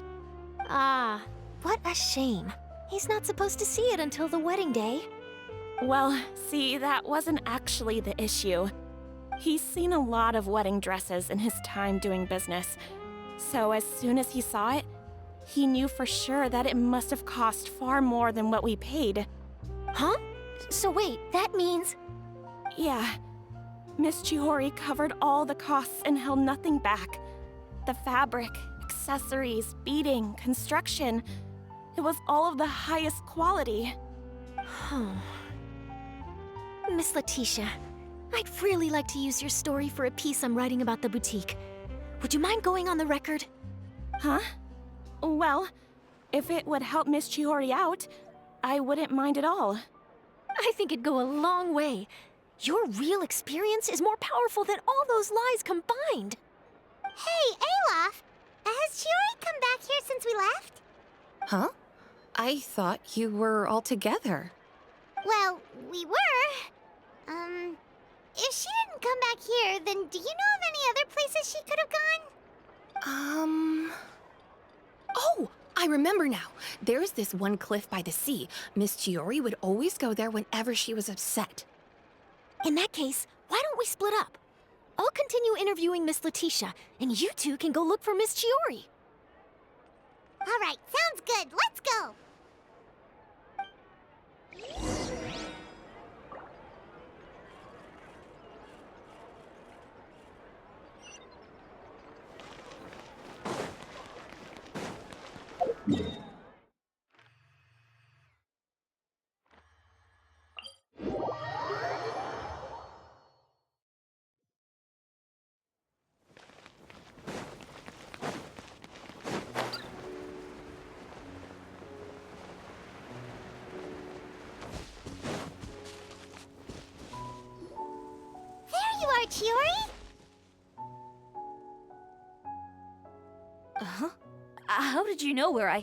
Ah, what a shame. He's not supposed to see it until the wedding day. Well, see, that wasn't actually the issue. He's seen a lot of wedding dresses in his time doing business, so as soon as he saw it, he knew for sure that it must have cost far more than what we paid. Huh? So wait, that means... Yeah. Miss Chiori covered all the costs and held nothing back. The fabric, accessories, beading, construction. It was all of the highest quality. Miss Letitia, I'd really like to use your story for a piece I'm writing about the boutique. Would you mind going on the record? Huh? Well, if it would help Miss Chiori out, I wouldn't mind at all. I think it'd go a long way. Your real experience is more powerful than all those lies combined. Hey, Olaf! Has Chiori come back here since we left? Huh? I thought you were all together. Well, we were. If she didn't come back here, then do you know of any other places she could have gone? Oh, I remember now. There's this one cliff by the sea. Miss Chiori would always go there whenever she was upset. In that case, why don't we split up? I'll continue interviewing Miss Letitia, and you two can go look for Miss Chiori. All right, sounds good. Let's go. There you are, Chiori. Huh? How did you know where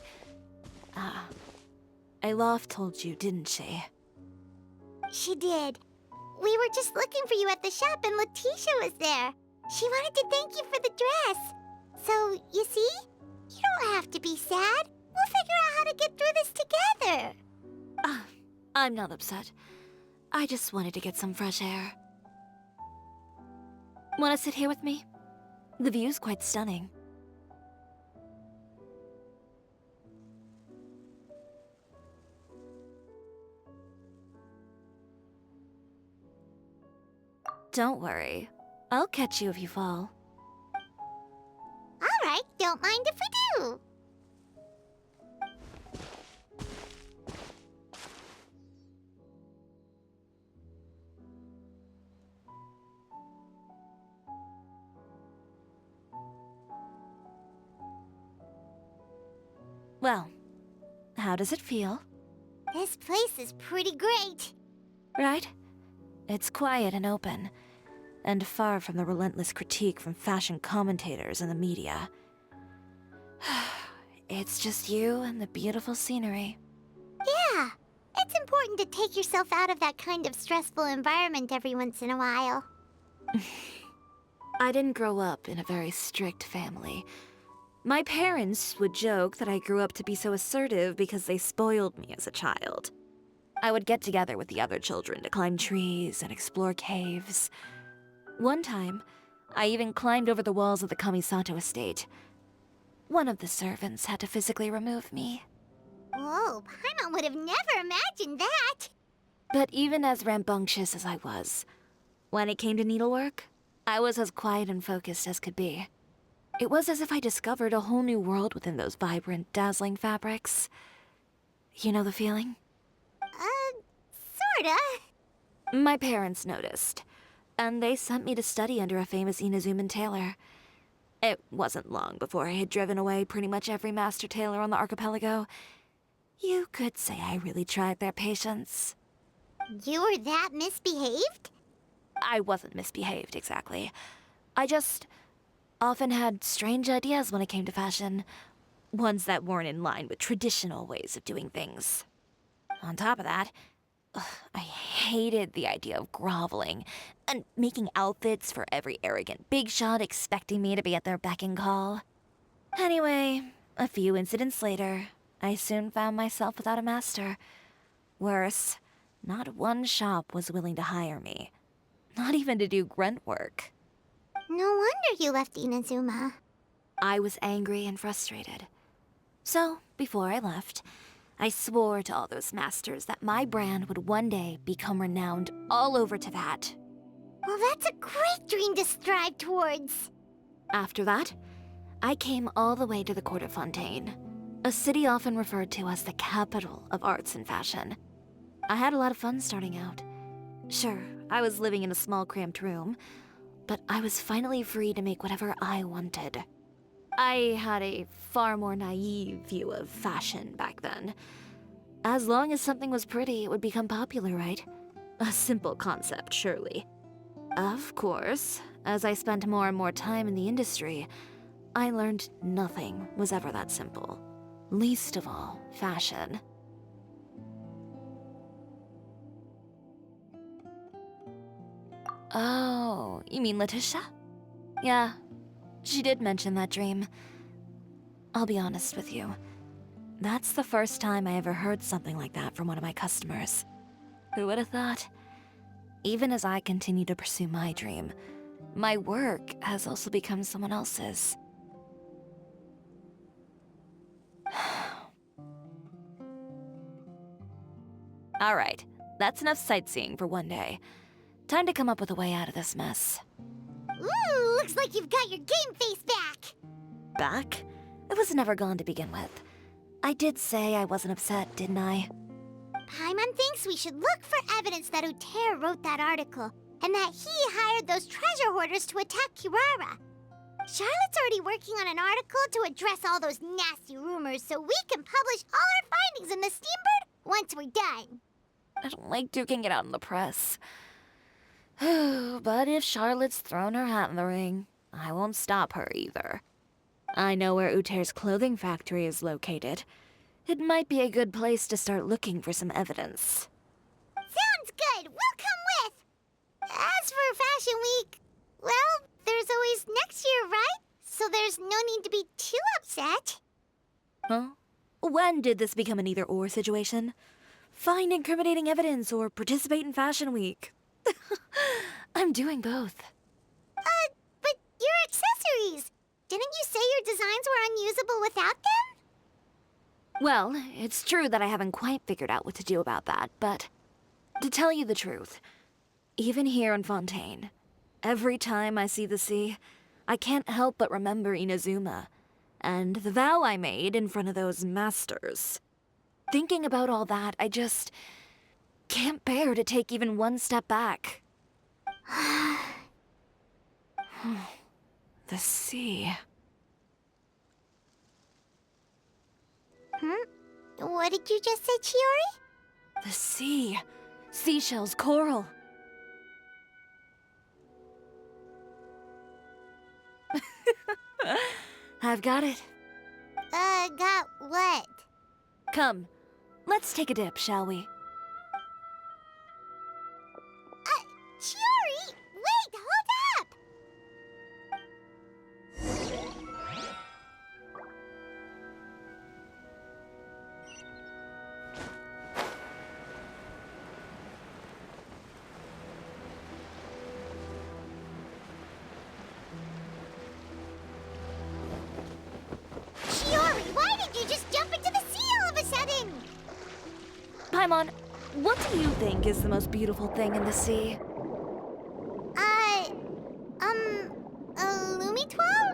Olaf told you, didn't she? She did. We were just looking for you at the shop and Letitia was there. She wanted to thank you for the dress. So, you see? You don't have to be sad. We'll figure out how to get through this together. I'm not upset. I just wanted to get some fresh air. Wanna sit here with me? The view's quite stunning. Don't worry. I'll catch you if you fall. All right, don't mind if we do. Well, how does it feel? This place is pretty great. Right? It's quiet and open, and far from the relentless critique from fashion commentators and the media. It's just you and the beautiful scenery. Yeah, it's important to take yourself out of that kind of stressful environment every once in a while. I didn't grow up in a very strict family. My parents would joke that I grew up to be so assertive because they spoiled me as a child. I would get together with the other children to climb trees and explore caves. One time, I even climbed over the walls of the Kamisato estate. One of the servants had to physically remove me. Whoa, Paimon would have never imagined that. But even as rambunctious as I was, when it came to needlework, I was as quiet and focused as could be. It was as if I discovered a whole new world within those vibrant, dazzling fabrics. You know the feeling? Sorta. My parents noticed, and they sent me to study under a famous Inazuman tailor. It wasn't long before I had driven away pretty much every master tailor on the archipelago. You could say I really tried their patience. You were that misbehaved? I wasn't misbehaved, exactly. I just often had strange ideas when it came to fashion. Ones that weren't in line with traditional ways of doing things. On top of that, I hated the idea of groveling and making outfits for every arrogant big shot expecting me to be at their beck and call. Anyway, a few incidents later, I soon found myself without a master. Worse, not one shop was willing to hire me. Not even to do grunt work. No wonder you left Inazuma. I was angry and frustrated. So, before I left, I swore to all those masters that my brand would one day become renowned all over Teyvat. Well, that's a great dream to strive towards. After that, I came all the way to the court of Fontaine, a city often referred to as the capital of arts and fashion. I had a lot of fun starting out. Sure, I was living in a small cramped room, but I was finally free to make whatever I wanted. I had a far more naive view of fashion back then. As long as something was pretty, it would become popular, right? A simple concept, surely. Of course, as I spent more and more time in the industry, I learned nothing was ever that simple. Least of all, fashion. Oh, you mean Letitia? Yeah, she did mention that dream. I'll be honest with you. That's the first time I ever heard something like that from one of my customers. Who would have thought? Even as I continue to pursue my dream, my work has also become someone else's. Alright, that's enough sightseeing for one day. Time to come up with a way out of this mess. Ooh, looks like you've got your game face back. Back? It was never gone to begin with. I did say I wasn't upset, didn't I? Paimon thinks we should look for evidence that Uter wrote that article, and that he hired those treasure hoarders to attack Kirara. Charlotte's already working on an article to address all those nasty rumors so we can publish all our findings in the Steambird once we're done. I don't like duking it out in the press. But if Charlotte's thrown her hat in the ring, I won't stop her either. I know where Uter's clothing factory is located. It might be a good place to start looking for some evidence. Sounds good. We'll come with. As for Fashion Week, well, there's always next year, right? So there's no need to be too upset. Huh? When did this become an either-or situation? Find incriminating evidence or participate in Fashion Week. I'm doing both. But your accessories! Didn't you say your designs were unusable without them? Well, it's true that I haven't quite figured out what to do about that, but to tell you the truth, even here in Fontaine, Every time I see the sea, I can't help but remember Inazuma, and the vow I made in front of those masters. Thinking about all that, I just can't bear to take even one step back. The sea. What did you just say, Chiori? The sea. Seashells, coral. I've got it. Got what? Come, let's take a dip, shall we? Chiori! Wait, hold up! Chiori, why did you just jump into the sea all of a sudden? Paimon, what do you think is the most beautiful thing in the sea? A Lumitwal?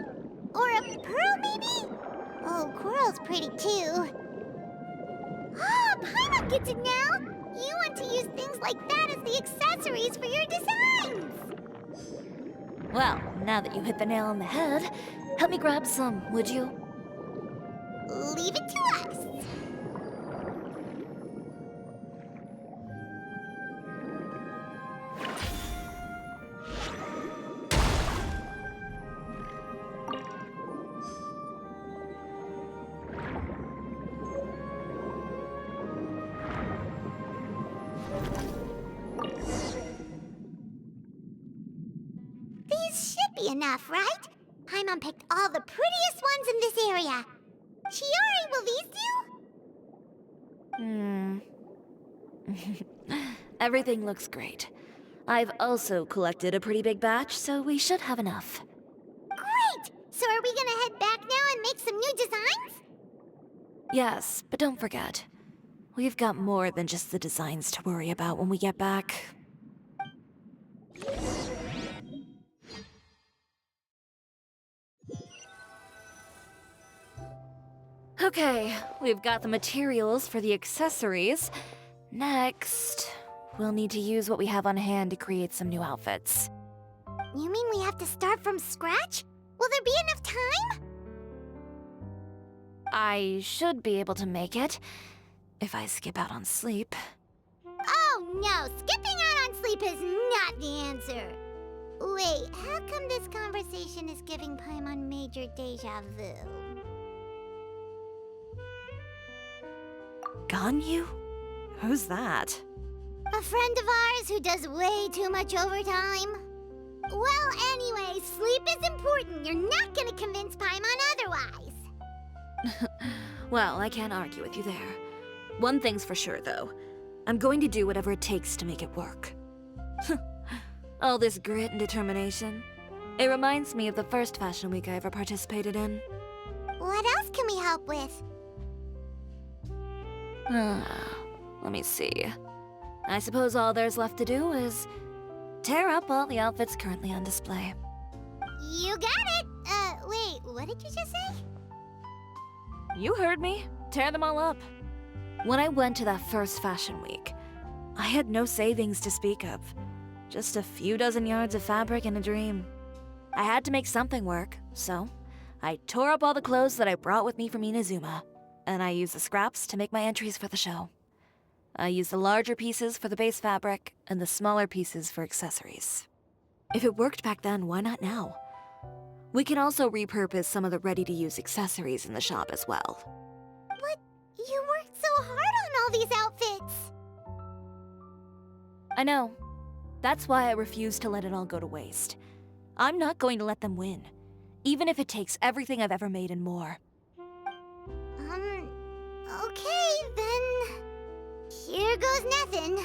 Or a pearl, maybe? Oh, coral's pretty too. Ah, Paimon gets it now! You want to use things like that as the accessories for your designs! Well, now that you hit the nail on the head, help me grab some, would you? Leave it to us! These should be enough, right? Paimon picked all the prettiest ones in this area. Chiori, will these do? Everything looks great. I've also collected a pretty big batch, so we should have enough. Great! So are we gonna head back now and make some new designs? Yes, but don't forget, we've got more than just the designs to worry about when we get back. Okay, we've got the materials for the accessories. Next, we'll need to use what we have on hand to create some new outfits. You mean we have to start from scratch? Will there be enough time? I should be able to make it, if I skip out on sleep. Oh no, skipping out on sleep is not the answer. Wait, how come this conversation is giving Paimon major deja vu? Ganyu? Who's that? A friend of ours who does way too much overtime. Well, anyway, sleep is important. You're not gonna convince Paimon otherwise. Well, I can't argue with you there. One thing's for sure, though. I'm going to do whatever it takes to make it work. All this grit and determination. It reminds me of the first fashion week I ever participated in. What else can we help with? Let me see. I suppose all there's left to do is tear up all the outfits currently on display. You got it! Wait, what did you just say? You heard me. Tear them all up. When I went to that first fashion week, I had no savings to speak of. Just a few dozen yards of fabric and a dream. I had to make something work, so I tore up all the clothes that I brought with me from Inazuma, and I used the scraps to make my entries for the show. I used the larger pieces for the base fabric, and the smaller pieces for accessories. If it worked back then, why not now? We can also repurpose some of the ready-to-use accessories in the shop as well. But you worked so hard on all these outfits! I know. That's why I refuse to let it all go to waste. I'm not going to let them win, even if it takes everything I've ever made and more. Okay, then... Here goes nothing.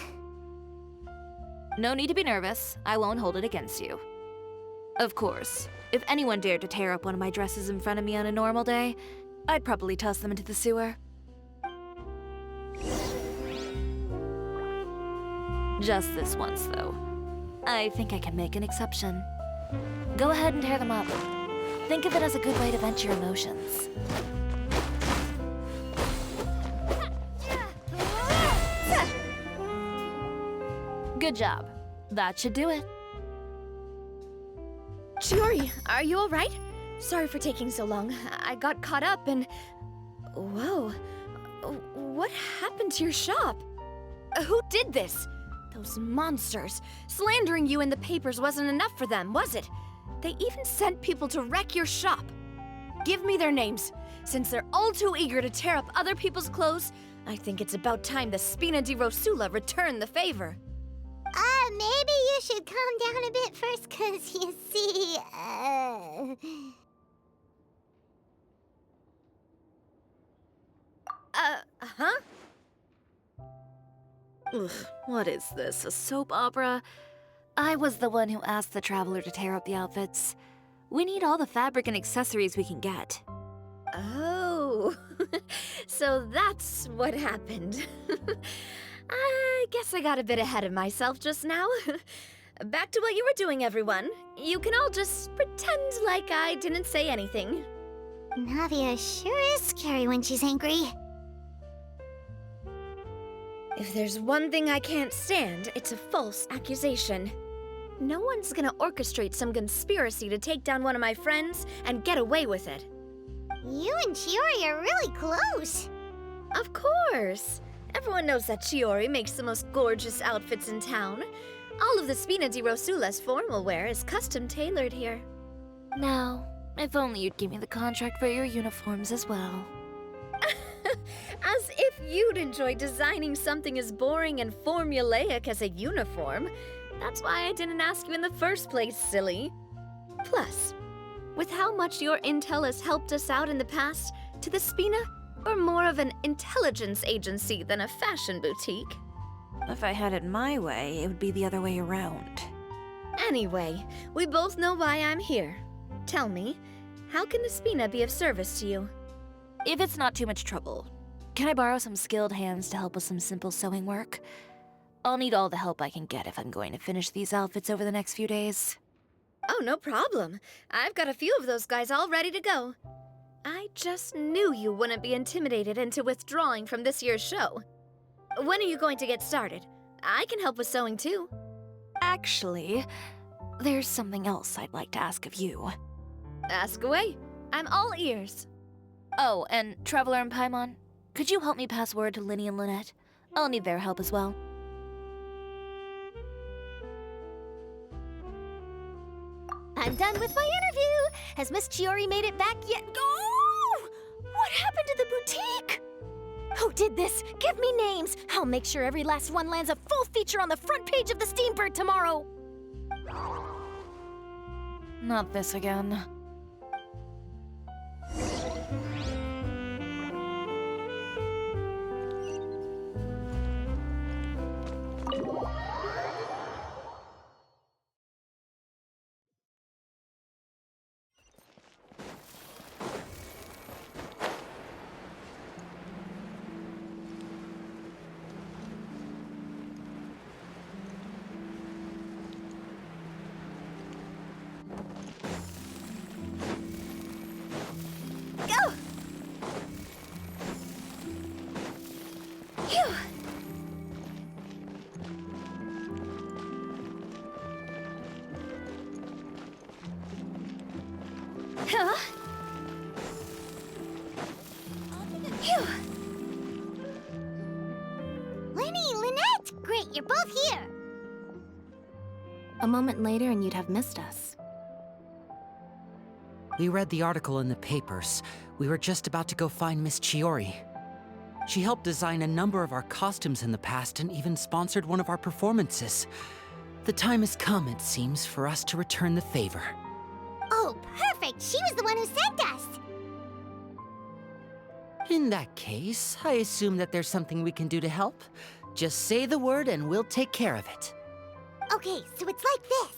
No need to be nervous. I won't hold it against you. Of course, if anyone dared to tear up one of my dresses in front of me on a normal day, I'd probably toss them into the sewer. Just this once, though. I think I can make an exception. Go ahead and tear them up. Think of it as a good way to vent your emotions. Good job. That should do it. Chiori, are you alright? Sorry for taking so long. I got caught up and... Whoa. What happened to your shop? Who did this? Those monsters. Slandering you in the papers wasn't enough for them, was it? They even sent people to wreck your shop. Give me their names. Since they're all too eager to tear up other people's clothes, I think it's about time the Spina di Rosula return the favor. Maybe you should calm down a bit first, 'cause you see, Huh? Ugh, what is this, a soap opera? I was the one who asked the traveler to tear up the outfits. We need all the fabric and accessories we can get. Oh, so that's what happened. I guess I got a bit ahead of myself just now. Back to what you were doing, everyone. You can all just pretend like I didn't say anything. Navia sure is scary when she's angry. If there's one thing I can't stand, it's a false accusation. No one's gonna orchestrate some conspiracy to take down one of my friends and get away with it. You and Chiori are really close. Of course. Everyone knows that Chiori makes the most gorgeous outfits in town. All of the Spina di Rosula's formal wear is custom tailored here. Now, if only you'd give me the contract for your uniforms as well. As if you'd enjoy designing something as boring and formulaic as a uniform. That's why I didn't ask you in the first place, silly. Plus, with how much your intel has helped us out in the past, to the Spina, we're more of an intelligence agency than a fashion boutique. If I had it my way, it would be the other way around. Anyway, we both know why I'm here. Tell me, how can the Spina be of service to you? If it's not too much trouble, can I borrow some skilled hands to help with some simple sewing work? I'll need all the help I can get if I'm going to finish these outfits over the next few days. Oh, no problem. I've got a few of those guys all ready to go. I just knew you wouldn't be intimidated into withdrawing from this year's show. When are you going to get started? I can help with sewing too. Actually, there's something else I'd like to ask of you. Ask away. I'm all ears. Oh, and Traveler and Paimon, could you help me pass word to Linny and Lynette? I'll need their help as well. I'm done with my interview. Has Miss Chiori made it back yet? Oh! What happened to the boutique? Who did this? Give me names. I'll make sure every last one lands a full feature on the front page of the Steambird tomorrow. Not this again. Go! Phew! Huh? Phew! Lenny, Lynette! Great, you're both here! A moment later and you'd have missed us. We read the article in the papers. We were just about to go find Miss Chiori. She helped design a number of our costumes in the past and even sponsored one of our performances. The time has come, it seems, for us to return the favor. Oh, perfect! She was the one who sent us! In that case, I assume that there's something we can do to help. Just say the word and we'll take care of it. Okay, so it's like this.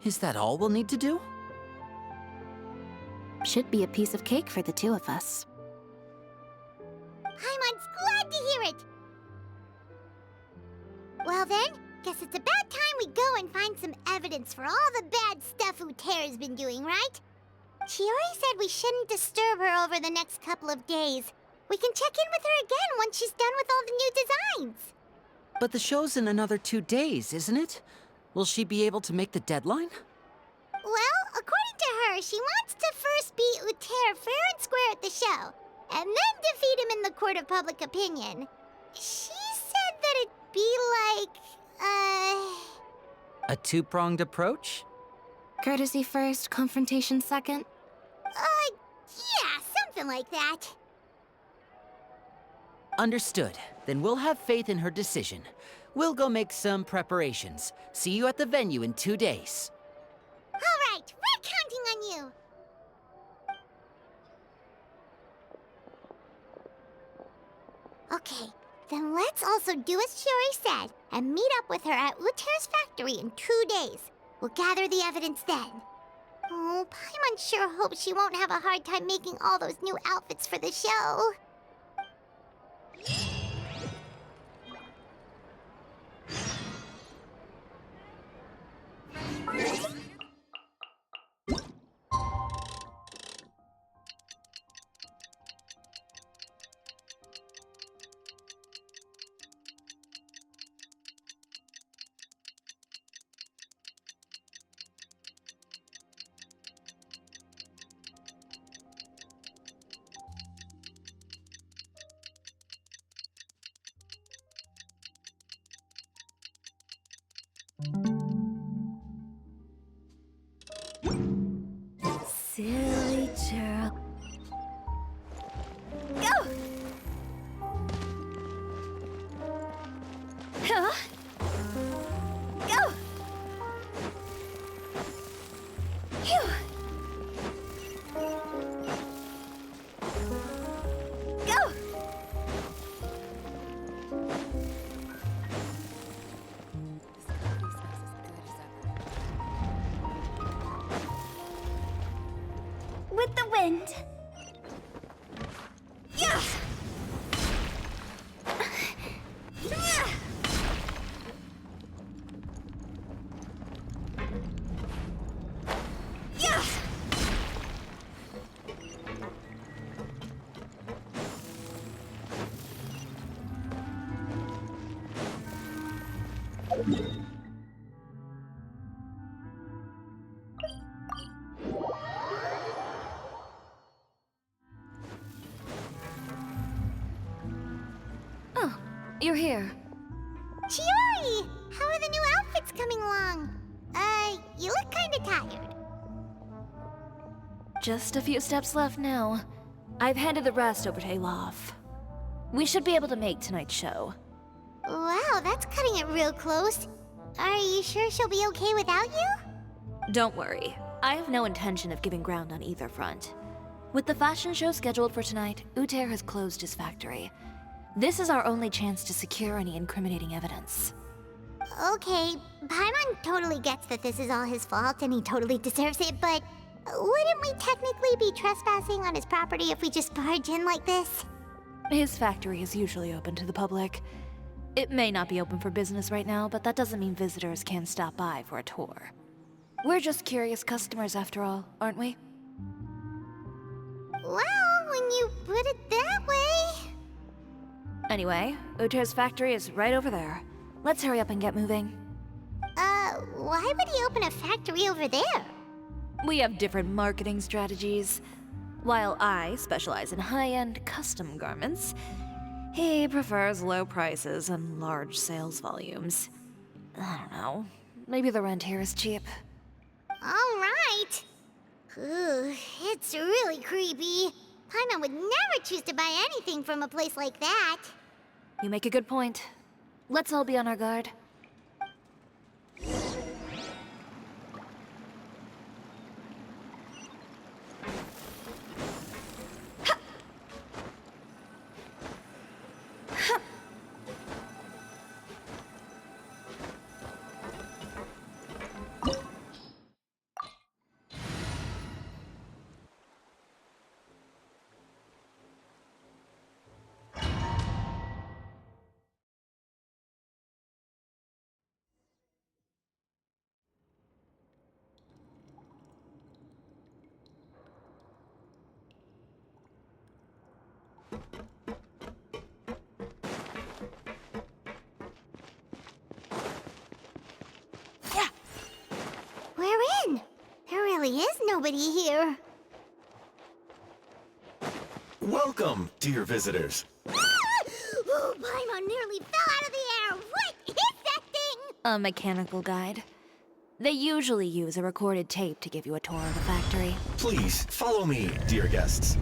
Is that all we'll need to do? Should be a piece of cake for the two of us. Paimon's glad to hear it! Well then, guess it's about time we go and find some evidence for all the bad stuff Uterra's been doing, right? Chiori said we shouldn't disturb her over the next couple of days. We can check in with her again once she's done with all the new designs. But the show's in another 2 days, isn't it? Will she be able to make the deadline? Well, according to her, she wants to first beat Uter fair and square at the show, and then defeat him in the court of public opinion. She said that it'd be like, A two-pronged approach? Courtesy first, confrontation second? Yeah, something like that. Understood. Then we'll have faith in her decision. We'll go make some preparations. See you at the venue in 2 days. All right, we're counting on you. Okay, then let's also do as Chiori said and meet up with her at Uter's factory in 2 days. We'll gather the evidence then. Oh, Paimon sure hopes she won't have a hard time making all those new outfits for the show. Silly girl. Go! Huh? Go! Phew! Go! With the wind. Yeah! Yeah! Oh, you're here. Chiori! How are the new outfits coming along? You look kinda tired. Just a few steps left now. I've handed the rest over to Alof. We should be able to make tonight's show. Wow, that's cutting it real close. Are you sure she'll be okay without you? Don't worry. I have no intention of giving ground on either front. With the fashion show scheduled for tonight, Uter has closed his factory. This is our only chance to secure any incriminating evidence. Okay, Paimon totally gets that this is all his fault and he totally deserves it, but wouldn't we technically be trespassing on his property if we just barge in like this? His factory is usually open to the public. It may not be open for business right now, but that doesn't mean visitors can't stop by for a tour. We're just curious customers after all, aren't we? Well, when you put it that way... Anyway, Uter's factory is right over there. Let's hurry up and get moving. Why would he open a factory over there? We have different marketing strategies. While I specialize in high-end custom garments, he prefers low prices and large sales volumes. I don't know. Maybe the rent here is cheap. All right. Ooh, it's really creepy. Paimon would never choose to buy anything from a place like that. You make a good point. Let's all be on our guard. nobody here. Welcome, dear visitors. Oh, Paimon nearly fell out of the air. What is that thing? A mechanical guide. They usually use a recorded tape to give you a tour of the factory. Please, follow me, dear guests.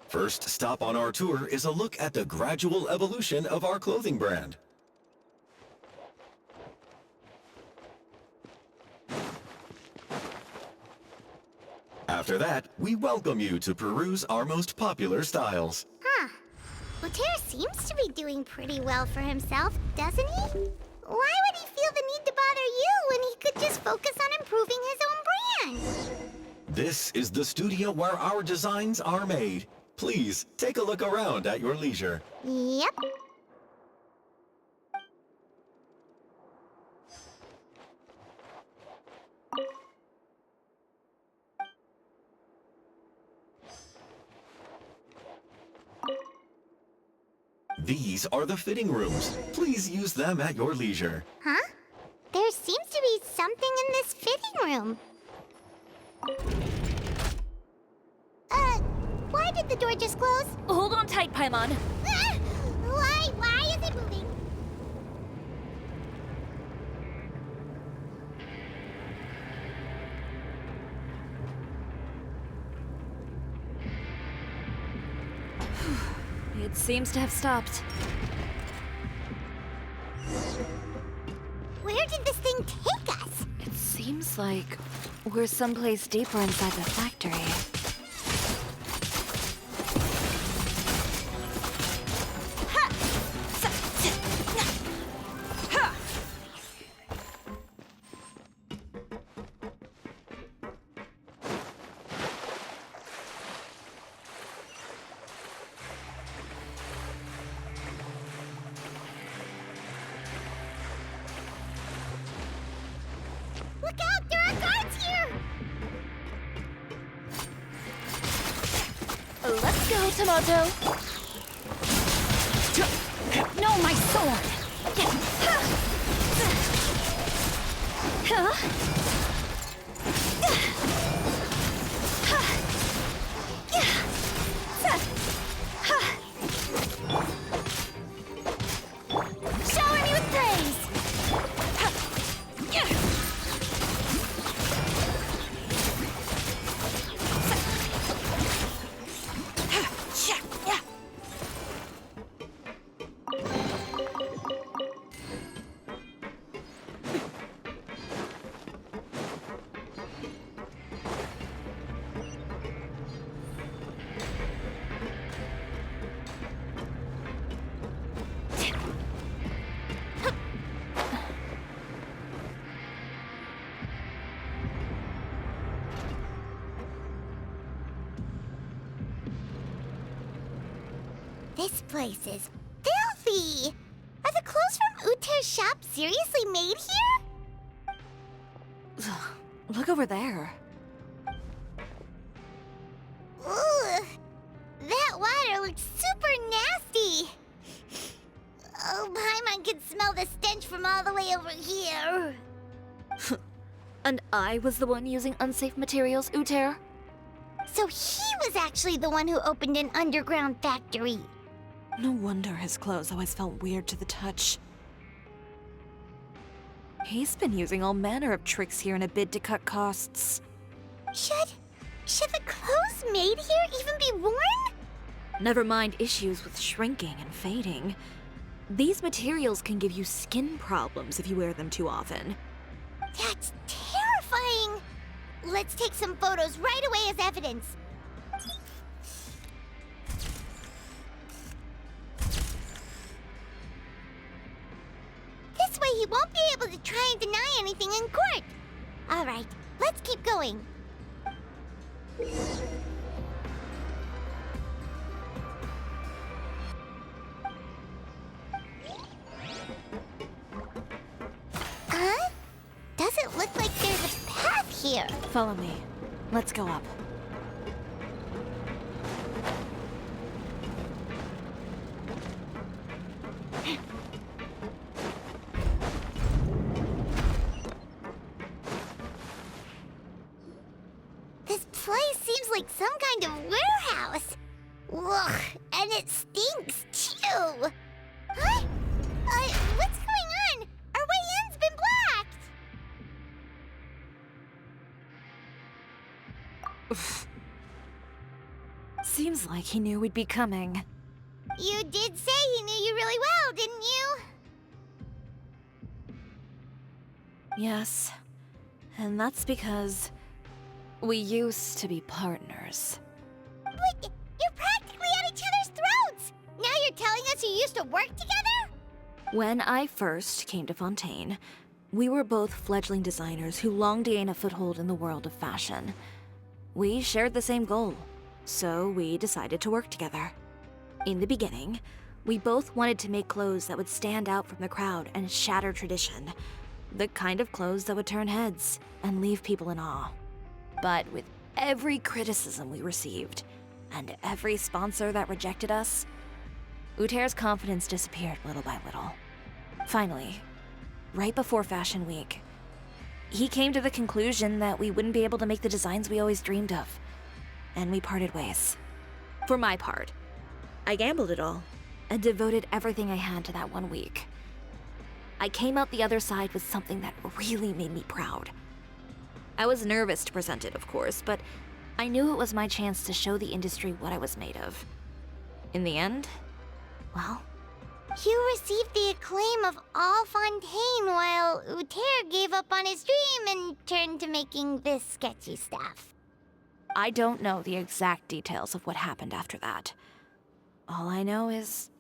First stop on our tour is a look at the gradual evolution of our clothing brand. After that, we welcome you to peruse our most popular styles. Huh. Uter seems to be doing pretty well for himself, doesn't he? Why would he feel the need to bother you when he could just focus on improving his own brand? This is the studio where our designs are made. Please, take a look around at your leisure. Yep. These are the fitting rooms. Please use them at your leisure. Huh? There seems to be something in this fitting room. Why did the door just close? Hold on tight, Paimon. Ah! Why is it moving? It seems to have stopped. Where did this thing take us? It seems like we're someplace deeper inside the factory. Look out! There are guards here! Let's go, Tomato. No, my sword! Shower me with praise! This place is filthy! Are the clothes from Uter's shop seriously made here? Look over there. Ugh! That water looks super nasty! Oh, Paimon can smell the stench from all the way over here. And I was the one using unsafe materials, Uter? So he was actually the one who opened an underground factory. No wonder his clothes always felt weird to the touch. He's been using all manner of tricks here in a bid to cut costs. Should the clothes made here even be worn? Never mind issues with shrinking and fading. These materials can give you skin problems if you wear them too often. That's terrifying! Let's take some photos right away as evidence. This way he won't be able to try and deny anything in court. All right, let's keep going. Huh? Doesn't look like there's a path here. Follow me. Let's go up. like some kind of warehouse. Ugh, and it stinks too. Huh? What's going on? Our way in's been blocked. Seems like he knew we'd be coming. You did say he knew you really well, didn't you? Yes. And that's because we used to be partners. But you're practically at each other's throats! Now you're telling us you used to work together? When I first came to Fontaine, we were both fledgling designers who longed to gain a foothold in the world of fashion. We shared the same goal, so we decided to work together. In the beginning, we both wanted to make clothes that would stand out from the crowd and shatter tradition. The kind of clothes that would turn heads and leave people in awe. But with every criticism we received, and every sponsor that rejected us, Uter's confidence disappeared little by little. Finally, right before Fashion Week, he came to the conclusion that we wouldn't be able to make the designs we always dreamed of, and we parted ways. For my part, I gambled it all and devoted everything I had to that 1 week. I came out the other side with something that really made me proud. I was nervous to present it, of course, but I knew it was my chance to show the industry what I was made of. In the end, well, You received the acclaim of all Fontaine while Uter gave up on his dream and turned to making this sketchy stuff. I don't know the exact details of what happened after that. All I know is,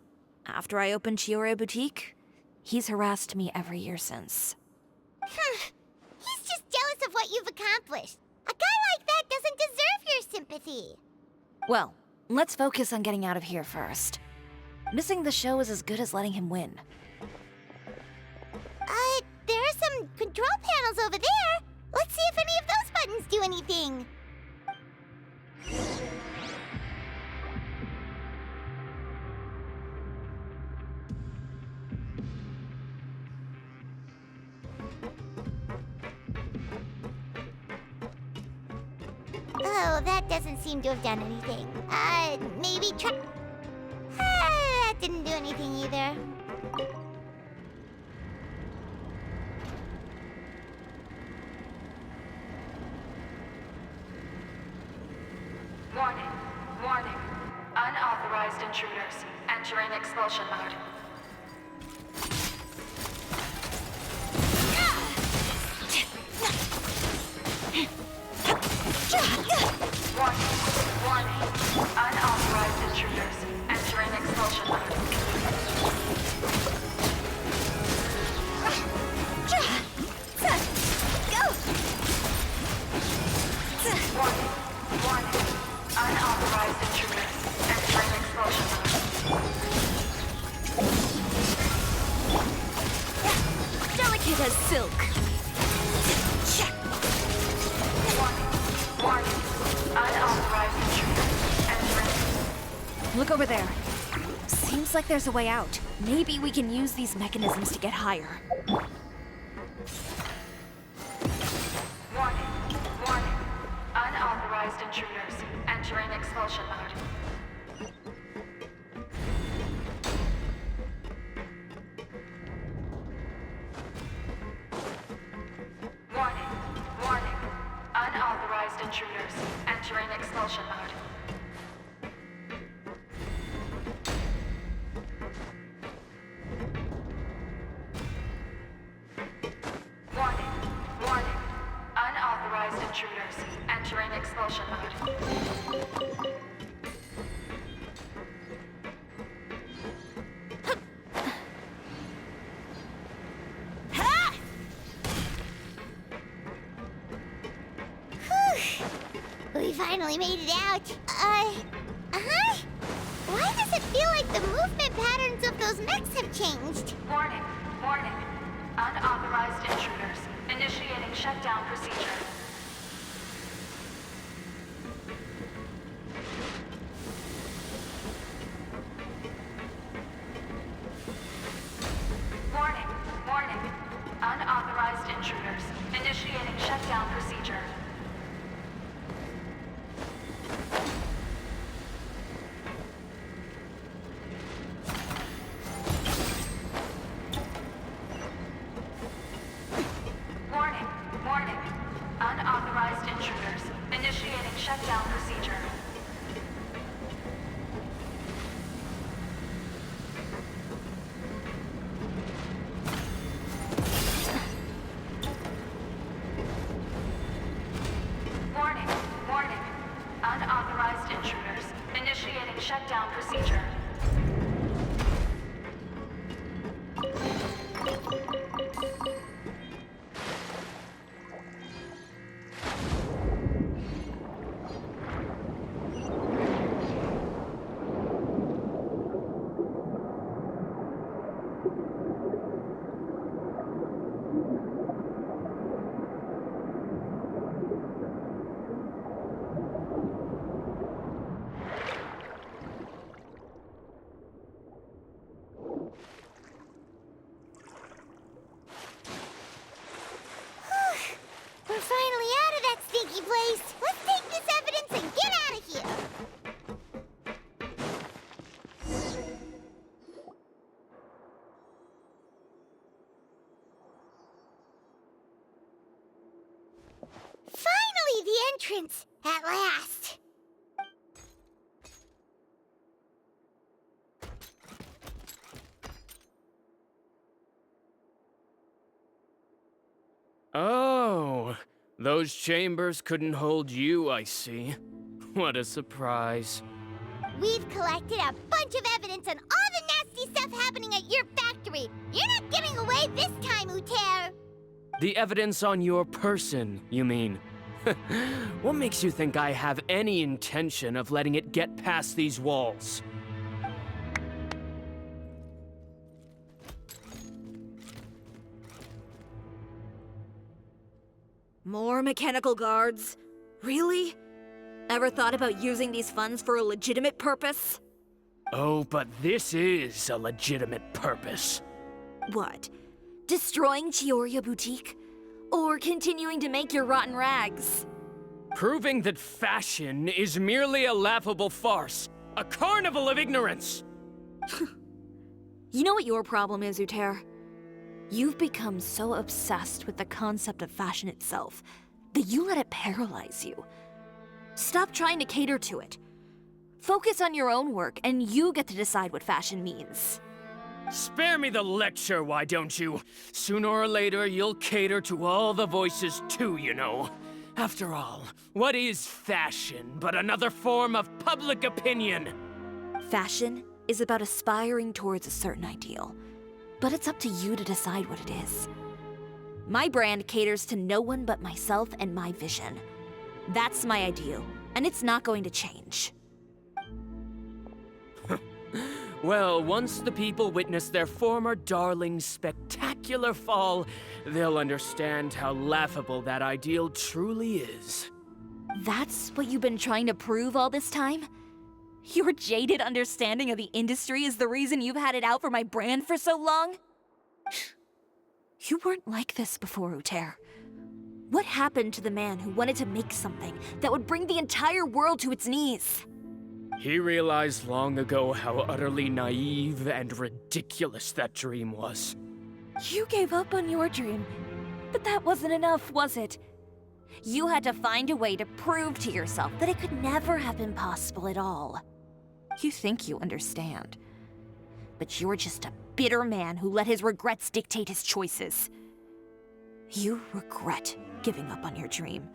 after I opened Cisoria Boutique, he's harassed me every year since. He's just jealous of what you've accomplished. A guy like that doesn't deserve your sympathy. Well, let's focus on getting out of here first. Missing the show is as good as letting him win. There are some control panels over there. Let's see if any of those buttons do anything. Oh, that doesn't seem to have done anything. Maybe try... that didn't do anything either. Warning, warning. Unauthorized intruders entering expulsion mode. Warning, warning. Unauthorized intruders entering expulsion mode. Warning, warning. Unauthorized intruders entering expulsion mode. Delicate as silk. Warning, warning. Unauthorized intruders entering. Look over there. Seems like there's a way out. Maybe we can use these mechanisms to get higher. Warning, warning. Unauthorized intruders entering expulsion mode. Warning, warning. Unauthorized intruders entering expulsion mode. Warning, warning. Unauthorized intruders entering expulsion mode. We finally made it out. Why does it feel like the movement patterns of those mechs have changed? Warning, warning. Unauthorized intruders initiating shutdown procedure. Warning, warning. Unauthorized intruders initiating shutdown procedure. shutdown procedure. We're finally out of that stinky place. Let's take this evidence and get out of here. Finally, the entrance! At last! Oh, those chambers couldn't hold you, I see. What a surprise. We've collected a bunch of evidence on all the nasty stuff happening at your factory. You're not getting away this time, Uter. The evidence on your person, you mean? What makes you think I have any intention of letting it get past these walls? More mechanical guards? Really? Ever thought about using these funds for a legitimate purpose? Oh, but this is a legitimate purpose. What? Destroying Cisoria Boutique? Or continuing to make your rotten rags? Proving that fashion is merely a laughable farce. A carnival of ignorance! You know what your problem is, Uter? You've become so obsessed with the concept of fashion itself that you let it paralyze you. Stop trying to cater to it. Focus on your own work, and you get to decide what fashion means. Spare me the lecture, why don't you? Sooner or later, you'll cater to all the voices too, you know. After all, what is fashion but another form of public opinion? Fashion is about aspiring towards a certain ideal, but it's up to you to decide what it is. My brand caters to no one but myself and my vision. That's my ideal, and it's not going to change. Well, once the people witness their former darling's spectacular fall, they'll understand how laughable that ideal truly is. That's what you've been trying to prove all this time? Your jaded understanding of the industry is the reason you've had it out for my brand for so long? You weren't like this before, Uter. What happened to the man who wanted to make something that would bring the entire world to its knees? He realized long ago how utterly naive and ridiculous that dream was. You gave up on your dream, but that wasn't enough, was it? You had to find a way to prove to yourself that it could never have been possible at all. You think you understand, but you're just a bitter man who let his regrets dictate his choices. You regret giving up on your dream.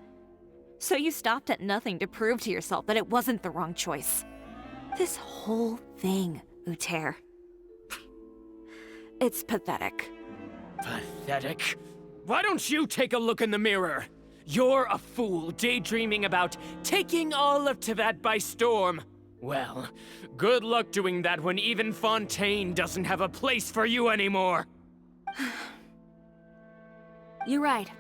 So you stopped at nothing to prove to yourself that it wasn't the wrong choice. This whole thing, Uter. It's pathetic. Pathetic? Why don't you take a look in the mirror? You're a fool daydreaming about taking all of Teyvat by storm. Well, good luck doing that when even Fontaine doesn't have a place for you anymore. You're right.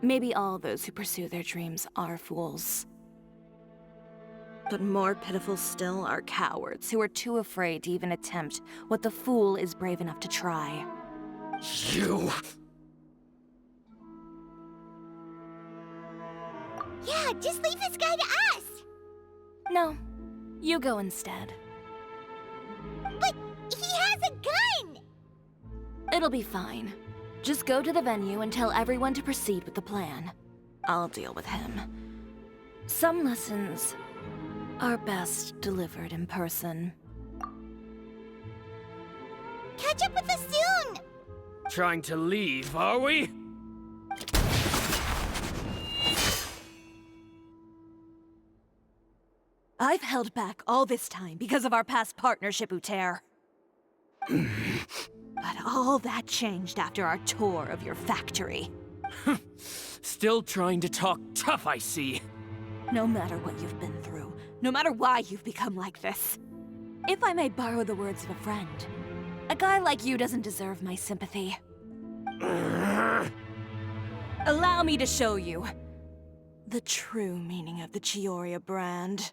Maybe all those who pursue their dreams are fools. But more pitiful still are cowards who are too afraid to even attempt what the fool is brave enough to try. You! Yeah, just leave this guy to us! No, you go instead. But he has a gun! It'll be fine. Just go to the venue and tell everyone to proceed with the plan. I'll deal with him. Some lessons are best delivered in person. Catch up with us soon! Trying to leave, are we? I've held back all this time because of our past partnership, Uter. But all that changed after our tour of your factory. Still trying to talk tough, I see. No matter what you've been through, no matter why you've become like this. If I may borrow the words of a friend, a guy like you doesn't deserve my sympathy. Allow me to show you the true meaning of the Cisoria brand.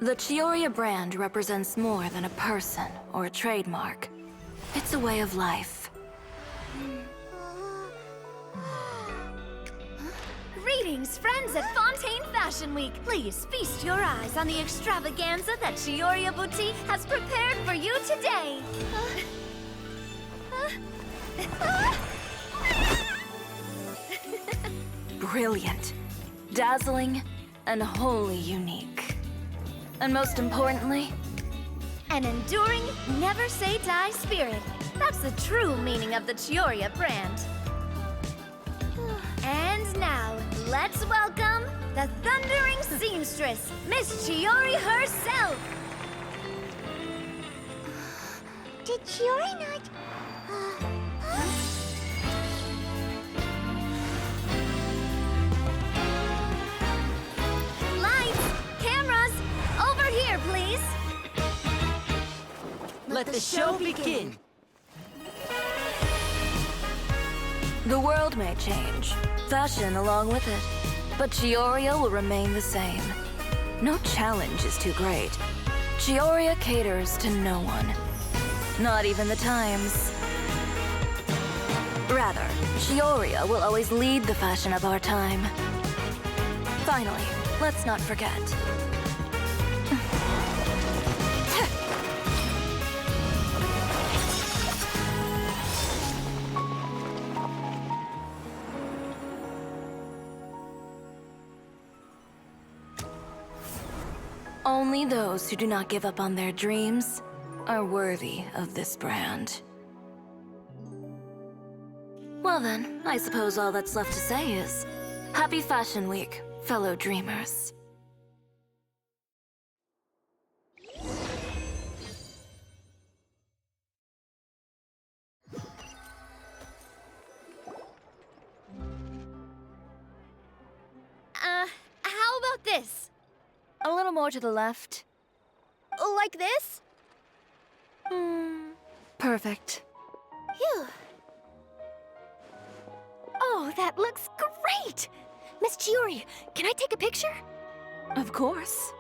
The Cisoria brand represents more than a person or a trademark. It's a way of life. Greetings, friends at Fontaine Fashion Week. Please feast your eyes on the extravaganza that Cisoria Boutique has prepared for you today. Brilliant, dazzling, and wholly unique. And most importantly, An enduring, never-say-die spirit. That's the true meaning of the Cisoria brand. And now, let's welcome the thundering seamstress, Miss Cisoria herself. Did Chiori not... Lights, cameras, over here, please. Let the show begin. the world may change, fashion along with it, but Cisoria will remain the same. No challenge is too great. Cisoria caters to no one. Not even the times. Rather, Cisoria will always lead the fashion of our time. Finally, let's not forget. Only those who do not give up on their dreams are worthy of this brand. Well then, I suppose all that's left to say is, Happy Fashion Week, fellow dreamers. How about this? A little more to the left. Like this? Perfect. Phew. Oh, that looks great! Miss Chiori, can I take a picture? Of course.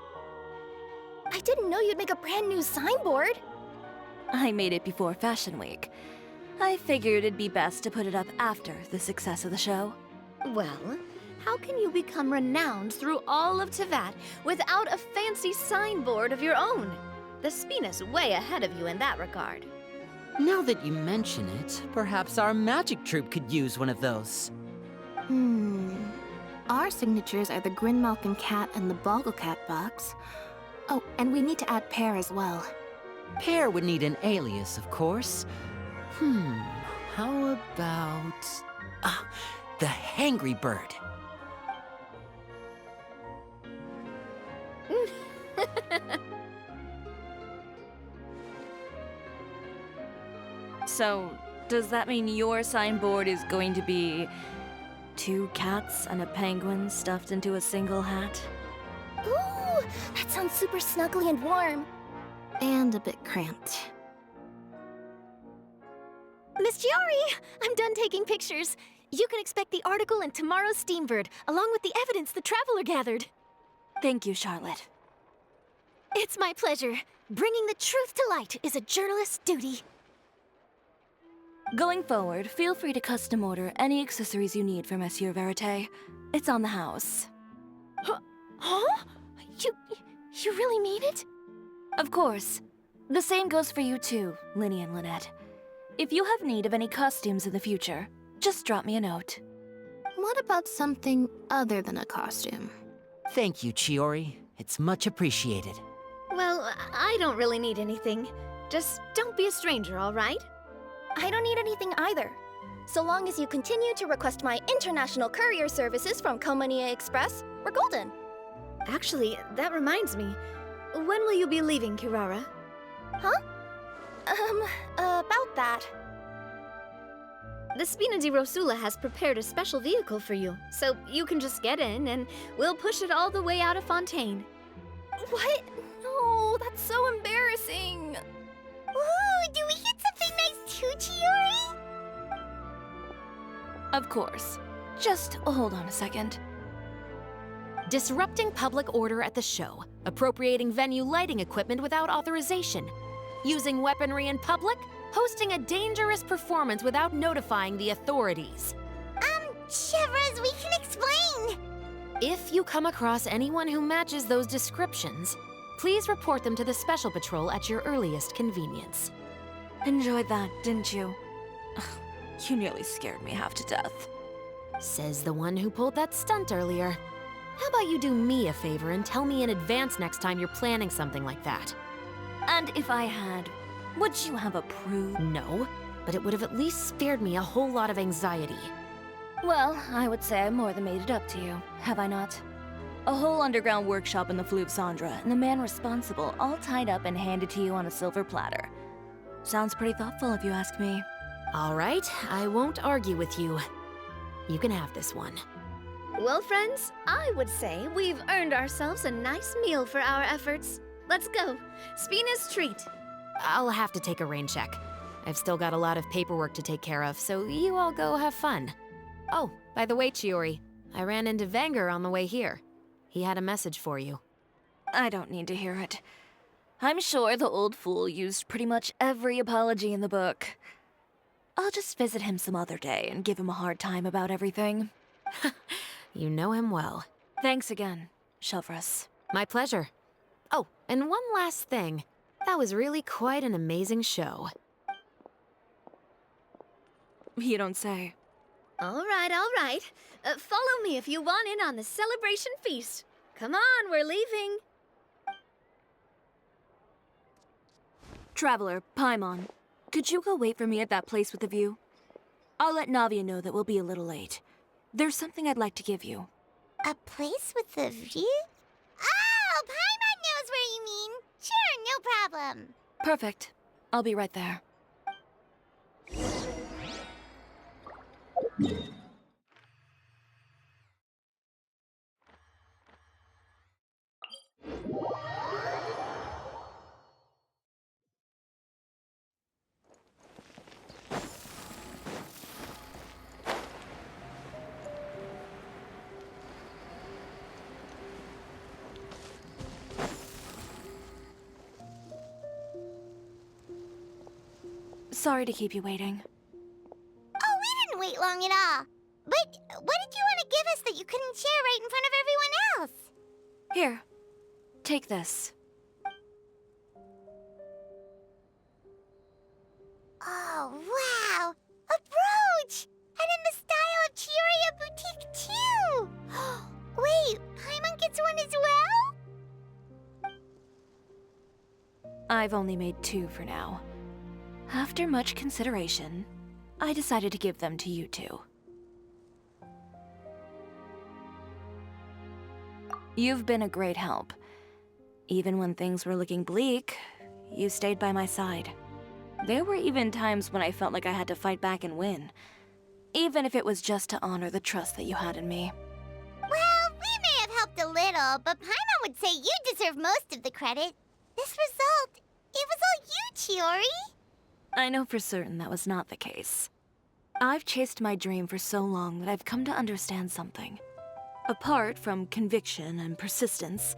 I didn't know you'd make a brand new signboard. I made it before Fashion Week. I figured it'd be best to put it up after the success of the show. Well, how can you become renowned through all of Tevat without a fancy signboard of your own? The Spina's way ahead of you in that regard. Now that you mention it, perhaps our magic troupe could use one of those. Our signatures are the Grinmalkin Cat and the Bogglecat box. Oh, and we need to add Pear as well. Pear would need an alias, of course. How about... the Hangry Bird. So, does that mean your signboard is going to be 2 cats and a penguin stuffed into a single hat? Ooh, that sounds super snuggly and warm. And a bit cramped. Miss Chiori, I'm done taking pictures. You can expect the article in tomorrow's Steambird, along with the evidence the Traveler gathered. Thank you, Charlotte. It's my pleasure. Bringing the truth to light is a journalist's duty. Going forward, feel free to custom order any accessories you need for Monsieur Verite. It's on the house. Huh? You really mean it? Of course. The same goes for you too, Linny and Lynette. If you have need of any costumes in the future, just drop me a note. What about something other than a costume? Thank you, Chiori. It's much appreciated. Well, I don't really need anything. Just don't be a stranger, all right? I don't need anything either. So long as you continue to request my international courier services from Komania Express, we're golden. Actually, that reminds me. When will you be leaving, Kirara? Huh? About that. The Spina di Rosula has prepared a special vehicle for you, so you can just get in and we'll push it all the way out of Fontaine. What? No, that's so embarrassing. Ooh, do we get something nice too, Chiori? Of course. Just hold on a second. Disrupting public order at the show, appropriating venue lighting equipment without authorization, using weaponry in public, hosting a dangerous performance without notifying the authorities. Chevras, we can explain. If you come across anyone who matches those descriptions, please report them to the Special Patrol at your earliest convenience. Enjoyed that, didn't you? Ugh, you nearly scared me half to death. Says the one who pulled that stunt earlier. How about you do me a favor and tell me in advance next time you're planning something like that? And if I had, would you have approved? No, but it would have at least spared me a whole lot of anxiety. Well, I would say I more than made it up to you, have I not? A whole underground workshop in the Fleuve Sandra, and the man responsible all tied up and handed to you on a silver platter. Sounds pretty thoughtful if you ask me. All right, I won't argue with you. You can have this one. Well, friends, I would say we've earned ourselves a nice meal for our efforts. Let's go. Spina's treat. I'll have to take a rain check. I've still got a lot of paperwork to take care of, so you all go have fun. Oh, by the way, Chiori, I ran into Vanger on the way here. He had a message for you. I don't need to hear it. I'm sure the old fool used pretty much every apology in the book. I'll just visit him some other day and give him a hard time about everything. You know him well. Thanks again, Chevras. My pleasure. Oh, and one last thing. That was really quite an amazing show. You don't say. All right. Follow me if you want in on the celebration feast. Come on, we're leaving. Traveler, Paimon, could you go wait for me at that place with the view? I'll let Navia know that we'll be a little late. There's something I'd like to give you. A place with a view? Oh, Paimon knows where you mean. Sure, no problem. Perfect. I'll be right there. Sorry to keep you waiting. Oh, we didn't wait long at all. But what did you want to give us that you couldn't share right in front of everyone else? Here, take this. Oh, wow! A brooch! And in the style of Cisoria Boutique, too! Wait, Paimon gets one as well? I've only made 2 for now. After much consideration, I decided to give them to you two. You've been a great help. Even when things were looking bleak, you stayed by my side. There were even times when I felt like I had to fight back and win, even if it was just to honor the trust that you had in me. Well, we may have helped a little, but Paimon would say you deserve most of the credit. This result, it was all you, Chiori. I know for certain that was not the case. I've chased my dream for so long that I've come to understand something. Apart from conviction and persistence,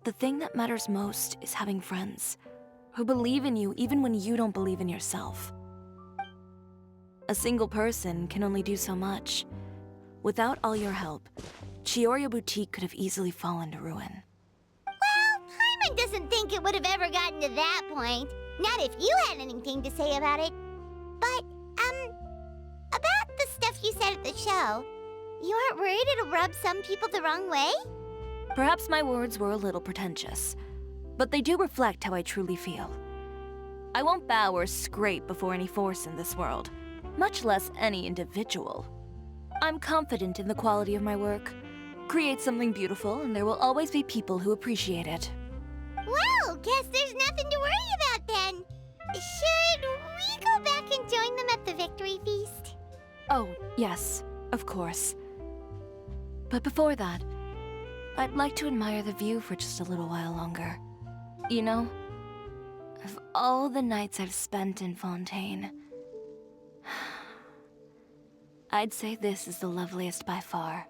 the thing that matters most is having friends who believe in you even when you don't believe in yourself. A single person can only do so much. Without all your help, Cisoria Boutique could have easily fallen to ruin. Well, Paimon doesn't think it would have ever gotten to that point. Not if you had anything to say about it. But, about the stuff you said at the show, you aren't worried it'll rub some people the wrong way? Perhaps my words were a little pretentious, but they do reflect how I truly feel. I won't bow or scrape before any force in this world. much less any individual. I'm confident in the quality of my work. Create something beautiful, and there will always be people who appreciate it. Well, guess there's nothing to worry about then. Should we go back and join them at the victory feast? Oh, yes, of course. But before that, I'd like to admire the view for just a little while longer. You know, of all the nights I've spent in Fontaine, I'd say this is the loveliest by far.